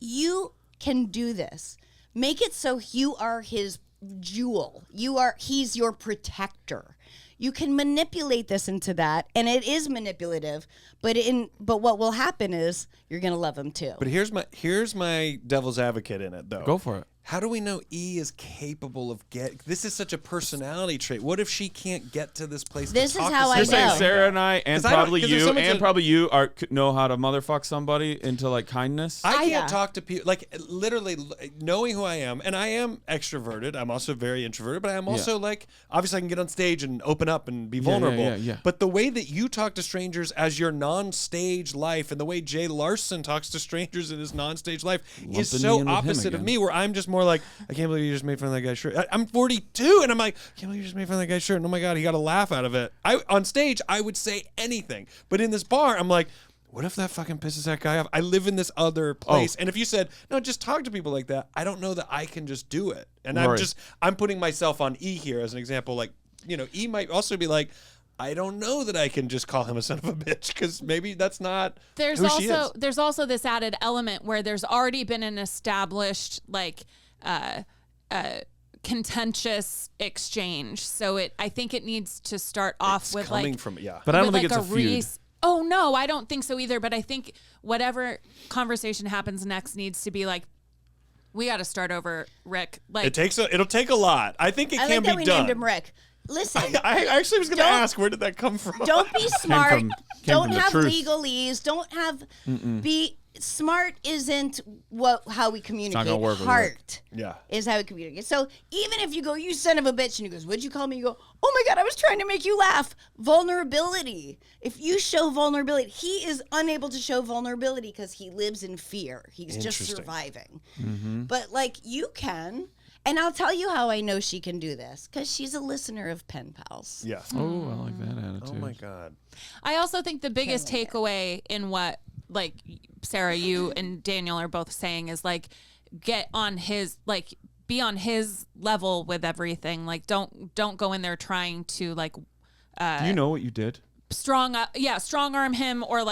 Speaker 2: You can do this. Make it so you are his jewel. He's your protector. You can manipulate this into that, and it is manipulative, but what will happen is you're going to love him too.
Speaker 3: But here's my devil's advocate in it, though.
Speaker 1: go for it.
Speaker 3: How do we know E is capable of this is such a personality trait. What if she can't get to this place?
Speaker 2: This
Speaker 3: to
Speaker 2: is
Speaker 3: talk
Speaker 2: how
Speaker 3: to
Speaker 2: I
Speaker 1: You're
Speaker 2: know.
Speaker 1: saying
Speaker 3: somebody
Speaker 1: Sarah
Speaker 3: like
Speaker 1: and I, and
Speaker 3: 'Cause I don't-
Speaker 1: probably
Speaker 3: 'cause there's
Speaker 1: you,
Speaker 3: so much
Speaker 1: and
Speaker 3: of-
Speaker 1: probably you know how to motherfuck somebody into like kindness.
Speaker 3: I can't
Speaker 2: yeah.
Speaker 3: talk to people like literally knowing who I am, and I am extroverted. I'm also very introverted, but I'm also like obviously I can get on stage and open up and be vulnerable.
Speaker 1: yeah.
Speaker 3: But the way that you talk to strangers as your non-stage life, and the way Jay Larson talks to strangers in his non-stage life is
Speaker 1: Lumping me
Speaker 3: so
Speaker 1: in with him
Speaker 3: opposite of
Speaker 1: again.
Speaker 3: me. Where I'm just more like, I can't believe you just made fun of that guy's shirt. I'm 42, and I'm like, I can't believe you just made fun of that guy's shirt. And oh my god, he got a laugh out of it. On stage, I would say anything, but in this bar, I'm like, what if that fucking pisses that guy off? I live in this other place. And if you said, no, just talk to people like that, I don't know that I can just do it. And
Speaker 1: Right.
Speaker 3: I'm putting myself on E here as an example. Like, E might also be like, I don't know that I can just call him a son of a bitch because maybe that's not
Speaker 4: There's
Speaker 3: who she is.
Speaker 4: there's also this added element where there's already been an established contentious exchange. So I think it needs to start off
Speaker 3: It's
Speaker 4: with
Speaker 3: coming
Speaker 4: like
Speaker 3: from
Speaker 1: But I don't
Speaker 4: with,
Speaker 1: think
Speaker 4: like,
Speaker 1: it's a feud.
Speaker 4: Oh no, I don't think so either. But I think whatever conversation happens next needs to be like, we got to start over, Rick. Like
Speaker 3: It'll take a lot. I think it
Speaker 2: I
Speaker 3: can
Speaker 2: like that
Speaker 3: be
Speaker 2: we
Speaker 3: done.
Speaker 2: named him Rick. Listen,
Speaker 3: I actually was going to
Speaker 2: Don't-
Speaker 3: ask, where did that come from?
Speaker 2: don't be smart.
Speaker 1: came
Speaker 2: Don't
Speaker 1: from the
Speaker 2: have
Speaker 1: truth.
Speaker 2: legalese. Don't have be smart. Isn't how we communicate.
Speaker 1: gonna work with
Speaker 2: Heart
Speaker 3: Yeah.
Speaker 2: is how we communicate. So even if you go, you son of a bitch, and he goes, what'd you call me? You go, oh my god, I was trying to make you laugh. Vulnerability. If you show vulnerability, he is unable to show vulnerability because he lives in fear. He's just
Speaker 3: Interesting.
Speaker 2: surviving. But like you can. And I'll tell you how I know she can do this, because she's a listener of Pen Pals.
Speaker 3: Yeah.
Speaker 1: Oh, I like that attitude.
Speaker 3: Oh my god.
Speaker 4: I also think the biggest takeaway in what like Sarah, you and Daniel are both saying is like, get on his, like, be on his level with everything. Like, don't go in there trying to like,
Speaker 1: do you know what you did?
Speaker 4: Strong arm him or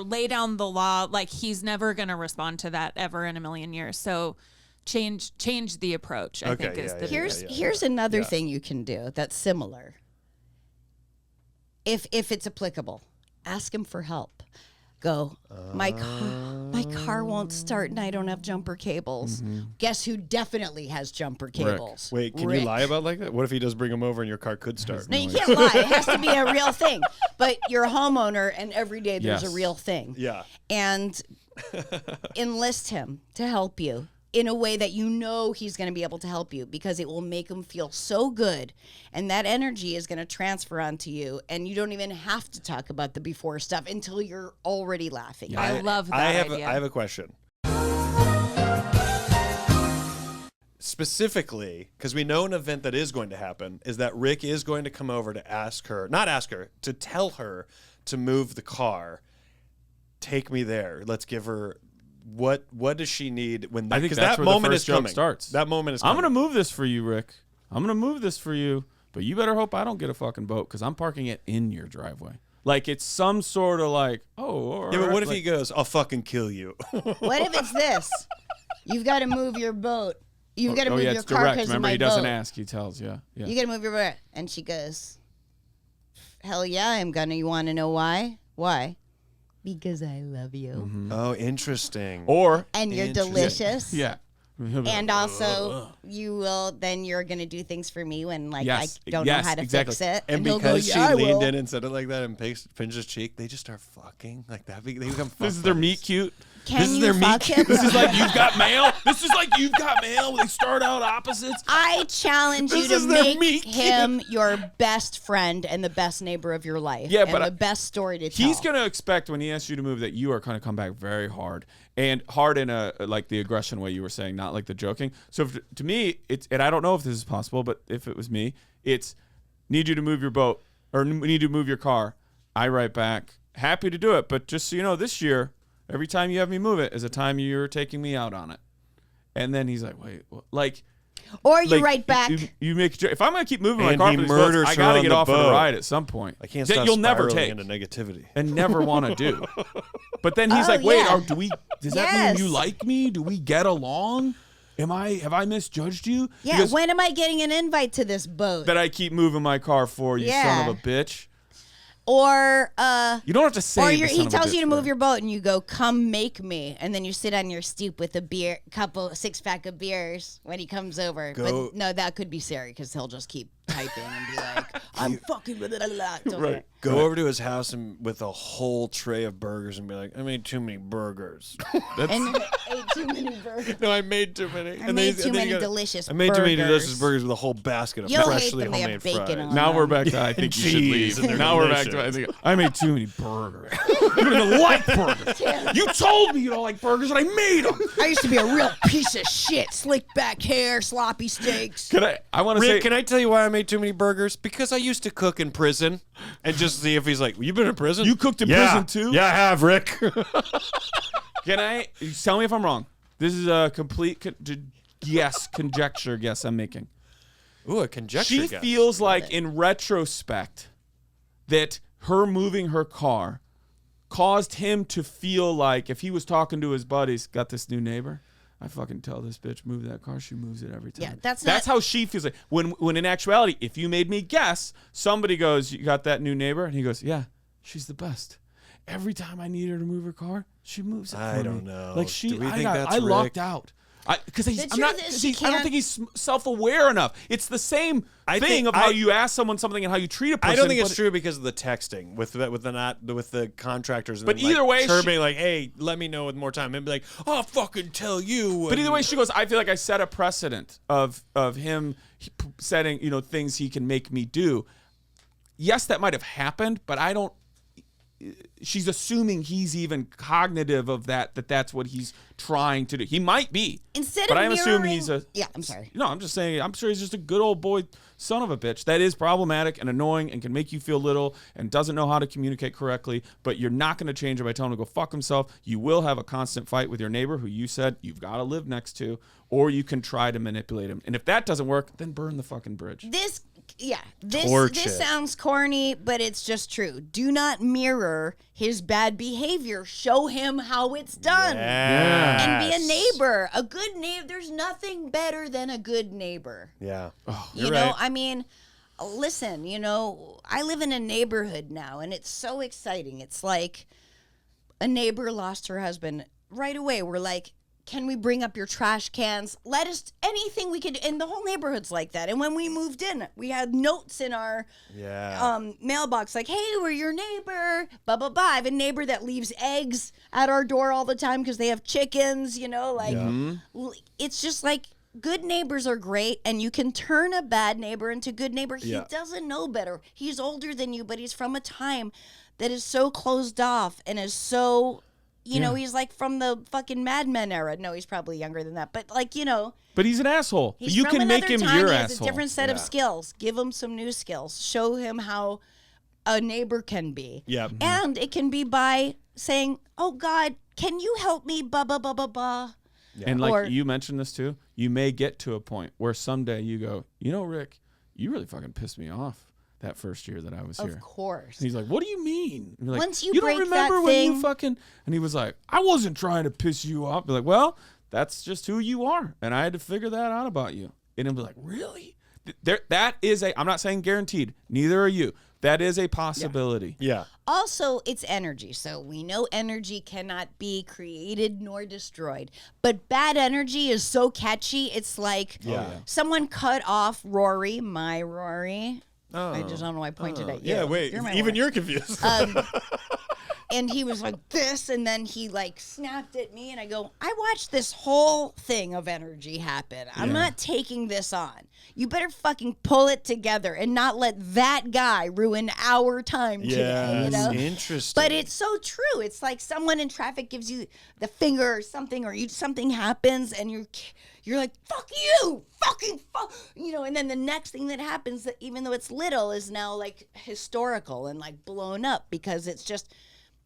Speaker 4: lay down the law. Like, he's never going to respond to that ever in a million years. So change the approach. I think is the
Speaker 2: here's another thing you can do that's similar. If it's applicable, ask him for help. Go, my car won't start and I don't have jumper cables. Guess who definitely has jumper cables?
Speaker 3: Wait, can you lie about like that? What if he does bring them over and your car could start?
Speaker 2: No, you can't lie. It has to be a real thing. But you're a homeowner and every day there's a real thing.
Speaker 3: Yeah.
Speaker 2: And enlist him to help you in a way that you know he's going to be able to help you, because it will make him feel so good, and that energy is going to transfer onto you, and you don't even have to talk about the before stuff until you're already laughing.
Speaker 4: Yeah. I love that idea.
Speaker 3: I have a question. Specifically, because we know an event that is going to happen is that Rick is going to come over to to tell her to move the car. Take me there. Let's give her... What does she need when that? Because that moment is coming.
Speaker 1: Starts.
Speaker 3: That moment is coming.
Speaker 1: I'm gonna move this for you, Rick. I'm gonna move this for you, but you better hope I don't get a fucking boat because I'm parking it in your driveway. Like it's some sort of like, oh.
Speaker 3: Yeah, but what if he goes, "I'll fucking kill you"?
Speaker 2: What if it's this? You've got to move your boat. You've got to move your car because of my boat.
Speaker 1: Remember, he doesn't ask; he tells. Yeah.
Speaker 2: You got to move your boat, and she goes, "Hell yeah, I'm gonna." You want to know why? Why? Because I love you.
Speaker 3: Mm-hmm. Oh, interesting.
Speaker 2: And you're delicious.
Speaker 1: Yeah.
Speaker 2: And also, you're going to do things for me when I don't know how to fix it.
Speaker 3: And because she leaned in and said it like that and pinched his cheek, they just start fucking like that. They become
Speaker 1: This is their meet cute.
Speaker 2: This is their meet cute.
Speaker 1: This is like You've Got Mail. This is like You've Got Mail. They start out opposites.
Speaker 2: I challenge you to make him your best friend and the best neighbor of your life. Yeah, but the best story to tell.
Speaker 1: He's going to expect when he asks you to move that you are going to come back very hard. And hard in a like the aggression way you were saying, not like the joking. So to me, and I don't know if this is possible, but if it was me, it's need you to move your boat or need you to move your car. I write back, happy to do it, but just so you know, this year, every time you have me move it is a time you're taking me out on it. And then he's like, wait, like.
Speaker 2: Or you write back.
Speaker 1: You make if I'm gonna keep moving my car, I gotta get off on a ride at some point.
Speaker 3: I can't stop
Speaker 1: you'll never take
Speaker 3: into negativity
Speaker 1: and never want to do. But then he's like, wait, does that mean you like me? Do we get along? Have I misjudged you?
Speaker 2: Yeah. Because when am I getting an invite to this boat?
Speaker 1: That I keep moving my car for, you son of a bitch.
Speaker 2: Or
Speaker 1: you don't have to say.
Speaker 2: Or he tells you to move your boat, and you go, "Come make me," and then you sit on your stoop with a 6-pack of beers when he comes over. But no, that could be Sarah because he'll just keep typing and be like, "I'm fucking blah, blah, blah."
Speaker 1: Right.
Speaker 3: Go over to his house and with a whole tray of burgers and be like, "I made too many burgers."
Speaker 2: And you ate too many burgers.
Speaker 3: No, I made too many.
Speaker 2: I made too many delicious burgers.
Speaker 3: I made too many delicious burgers with a whole basket of freshly homemade fries.
Speaker 1: Now we're back to I think you should leave. Now we're back to I made too many burgers. You don't even like burgers. You told me you don't like burgers and I made them.
Speaker 2: I used to be a real piece of shit. Slick back hair, sloppy steaks.
Speaker 1: I want to say.
Speaker 3: Can I tell you why I made too many burgers? Because I used to cook in prison and just see if he's like, you've been in prison?
Speaker 1: You cooked in prison too?
Speaker 3: Yeah, I have, Rick.
Speaker 1: Can I tell me if I'm wrong? This is a complete conjecture guess I'm making.
Speaker 3: Ooh, a conjecture
Speaker 1: She
Speaker 3: guess.
Speaker 1: feels like in retrospect that her moving her car caused him to feel like if he was talking to his buddies, got this new neighbor, I fucking tell this bitch move that car, she moves it every time.
Speaker 2: Yeah, that's
Speaker 1: how she feels like. When in actuality, if you made me guess, somebody goes, you got that new neighbor? And he goes, yeah, she's the best. Every time I need her to move her car, she moves it for me.
Speaker 3: I don't know.
Speaker 1: Like I
Speaker 3: Rick?
Speaker 1: Locked out. Because I don't think he's self-aware enough. It's the same thing of how you ask someone something and how you treat a person.
Speaker 3: I don't think it's true because of the texting with the contractors. And
Speaker 1: but either way,
Speaker 3: her being like, "Hey, let me know with more time," and be like, "I'll fucking tell you."
Speaker 1: But either way, she goes, "I feel like I set a precedent of him setting things he can make me do." Yes, that might have happened, but I don't. she's assuming he's even cognitive of that's what he's trying to do. He might be.
Speaker 2: Instead
Speaker 1: but
Speaker 2: of
Speaker 1: I'm assuming he's a.
Speaker 2: Yeah, I'm sorry.
Speaker 1: No, I'm just saying. I'm sure he's just a good old boy, son of a bitch. That is problematic and annoying and can make you feel little and doesn't know how to communicate correctly. But you're not going to change it by telling him to go fuck himself. You will have a constant fight with your neighbor, who you said you've got to live next to, or you can try to manipulate him. And if that doesn't work, then burn the fucking bridge.
Speaker 2: This sounds corny, but it's just true. Do not mirror his bad behavior. Show him how it's done.
Speaker 3: Yes.
Speaker 2: And be a neighbor. A good neighbor. There's nothing better than a good neighbor.
Speaker 3: Yeah. Oh,
Speaker 2: you know, right. I mean, listen, you know, I live in a neighborhood now, and it's so exciting. It's like a neighbor lost her husband. Right away, we're like, can we bring up your trash cans? Let us, anything we could, and the whole neighborhood's like that. And when we moved in, we had notes in our mailbox like, hey, we're your neighbor, blah, blah, blah. I have a neighbor that leaves eggs at our door all the time because they have chickens, you know, like, it's just like, good neighbors are great, and you can turn a bad neighbor into good neighbor. He doesn't know better. He's older than you, but he's from a time that is so closed off and is so... You know, he's like from the fucking Mad Men era. No, he's probably younger than that. But like, you know.
Speaker 1: But he's an asshole.
Speaker 2: He's
Speaker 1: you
Speaker 2: from
Speaker 1: can make him
Speaker 2: time.
Speaker 1: your
Speaker 2: he
Speaker 1: asshole.
Speaker 2: has a different set of skills. Give him some new skills. Show him how a neighbor can be.
Speaker 3: Yeah.
Speaker 2: And it can be by saying, oh, God, can you help me? Blah, blah, blah, blah, blah.
Speaker 1: Yeah. And like you mentioned this too, you may get to a point where someday you go, you know, Rick, you really fucking pissed me off that first year that I was here.
Speaker 2: Of course.
Speaker 1: And he's like, what do you mean? And you're like,
Speaker 2: once you
Speaker 1: don't
Speaker 2: break
Speaker 1: remember
Speaker 2: that
Speaker 1: when
Speaker 2: thing,
Speaker 1: you fucking... And he was like, I wasn't trying to piss you off. Be like, well, that's just who you are. And I had to figure that out about you. And he'll be like, really? That is a... I'm not saying guaranteed. Neither are you. That is a possibility.
Speaker 3: Yeah.
Speaker 2: Also, it's energy. So we know energy cannot be created nor destroyed. But bad energy is so catchy. It's like someone cut off Rory, my Rory.
Speaker 3: Oh.
Speaker 2: I just don't know why I pointed at you.
Speaker 3: Yeah, wait. You're confused.
Speaker 2: And he was like this, and then he like snapped at me, and I go, I watched this whole thing of energy happen. I'm not taking this on. You better fucking pull it together and not let that guy ruin our time today. You know?
Speaker 3: Interesting.
Speaker 2: But it's so true. It's like someone in traffic gives you the finger or something, or something happens, and you're like, fuck you, fucking fuck, you know, and then the next thing that happens, that even though it's little, is now like historical and like blown up because it's just,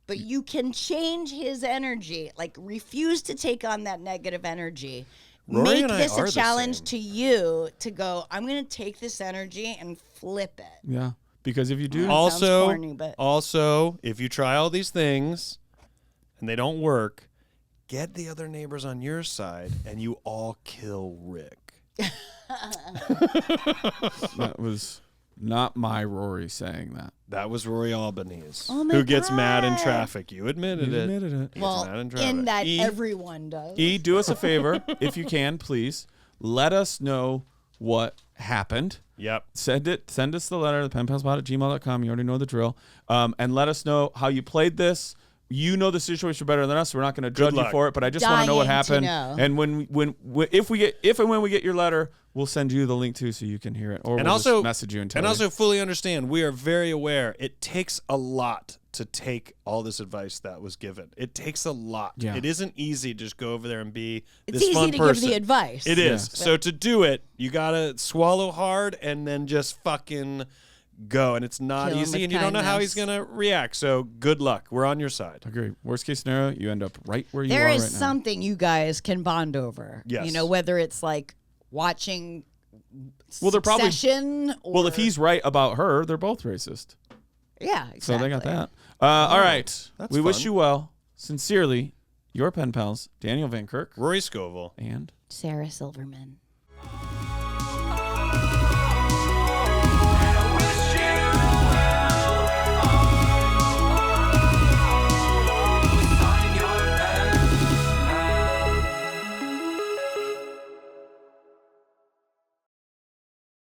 Speaker 2: but you can change his energy, like refuse to take on that negative energy.
Speaker 3: Rory
Speaker 2: Make this a challenge to you to go, I'm going to take this energy and flip it.
Speaker 1: Yeah, because if you do...
Speaker 3: Also,
Speaker 2: corny, but...
Speaker 3: also, if you try all these things and they don't work, get the other neighbors on your side and you all kill Rick.
Speaker 1: That was not my Rory saying that.
Speaker 3: That was Rory Albanese,
Speaker 2: Oh my
Speaker 3: who gets
Speaker 2: God.
Speaker 3: mad in traffic. You admitted it.
Speaker 1: it.
Speaker 3: He
Speaker 2: Well,
Speaker 3: gets mad in traffic.
Speaker 2: in that everyone does.
Speaker 1: Do us a favor, if you can, please. Let us know what happened.
Speaker 3: Yep.
Speaker 1: Send us the letter, thepenpalspod@gmail.com. You already know the drill. And let us know how you played this. You know the situation better than us. We're not going to judge you for it, but I just want to know what happened. And if and when we get your letter, we'll send you the link too, so you can hear it, or we'll just message you and tell you.
Speaker 3: And also fully understand, we are very aware it takes a lot to take all this advice that was given. It takes a lot.
Speaker 1: Yeah.
Speaker 3: It isn't easy to just go over there and be
Speaker 2: It's
Speaker 3: this
Speaker 2: easy
Speaker 3: fun
Speaker 2: to
Speaker 3: person.
Speaker 2: give the advice.
Speaker 3: It is. So to do it, you gotta swallow hard and then just fucking go. And it's not
Speaker 2: Kill him
Speaker 3: easy,
Speaker 2: with
Speaker 3: and you don't know how he's
Speaker 2: kindness.
Speaker 3: gonna react. So good luck. We're on your side.
Speaker 1: Agree. Worst case scenario, you end up right where you are
Speaker 2: There
Speaker 1: right
Speaker 2: is
Speaker 1: now.
Speaker 2: something you guys can bond over.
Speaker 3: Yes.
Speaker 2: You know, whether it's like watching
Speaker 1: Well, they're probably
Speaker 2: Succession or,
Speaker 1: well. If he's right about her, they're both racist.
Speaker 2: yeah, exactly.
Speaker 1: So they got that. All right.
Speaker 3: That's
Speaker 1: We wish
Speaker 3: fun.
Speaker 1: you well. Sincerely, your pen pals, Daniel Van Kirk
Speaker 3: Rory Scovel.
Speaker 1: and
Speaker 2: Sarah Silverman.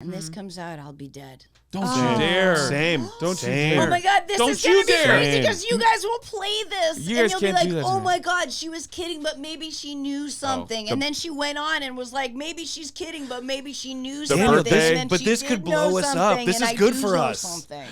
Speaker 2: And this comes out, I'll be dead.
Speaker 1: don't you dare.
Speaker 3: Same.
Speaker 1: Don't you
Speaker 3: Same.
Speaker 1: dare.
Speaker 2: Oh my God, this
Speaker 1: Don't
Speaker 2: is
Speaker 1: you
Speaker 2: gonna be
Speaker 1: dare.
Speaker 2: crazy because you guys will play this,
Speaker 1: You
Speaker 2: and
Speaker 1: guys
Speaker 2: you'll
Speaker 1: can't
Speaker 2: be
Speaker 1: do
Speaker 2: like,
Speaker 1: that to
Speaker 2: "Oh
Speaker 1: me.
Speaker 2: my God, she was kidding, but maybe she knew something." And then she went on and was like, "Maybe she's kidding, but maybe she knew something."
Speaker 1: birthday-
Speaker 2: and then
Speaker 3: but
Speaker 2: she
Speaker 3: this
Speaker 2: did
Speaker 3: could blow
Speaker 2: know
Speaker 3: us up.
Speaker 2: something,
Speaker 3: This
Speaker 2: and
Speaker 3: is
Speaker 2: I
Speaker 3: good
Speaker 2: do
Speaker 3: for
Speaker 2: know
Speaker 3: us.
Speaker 2: something.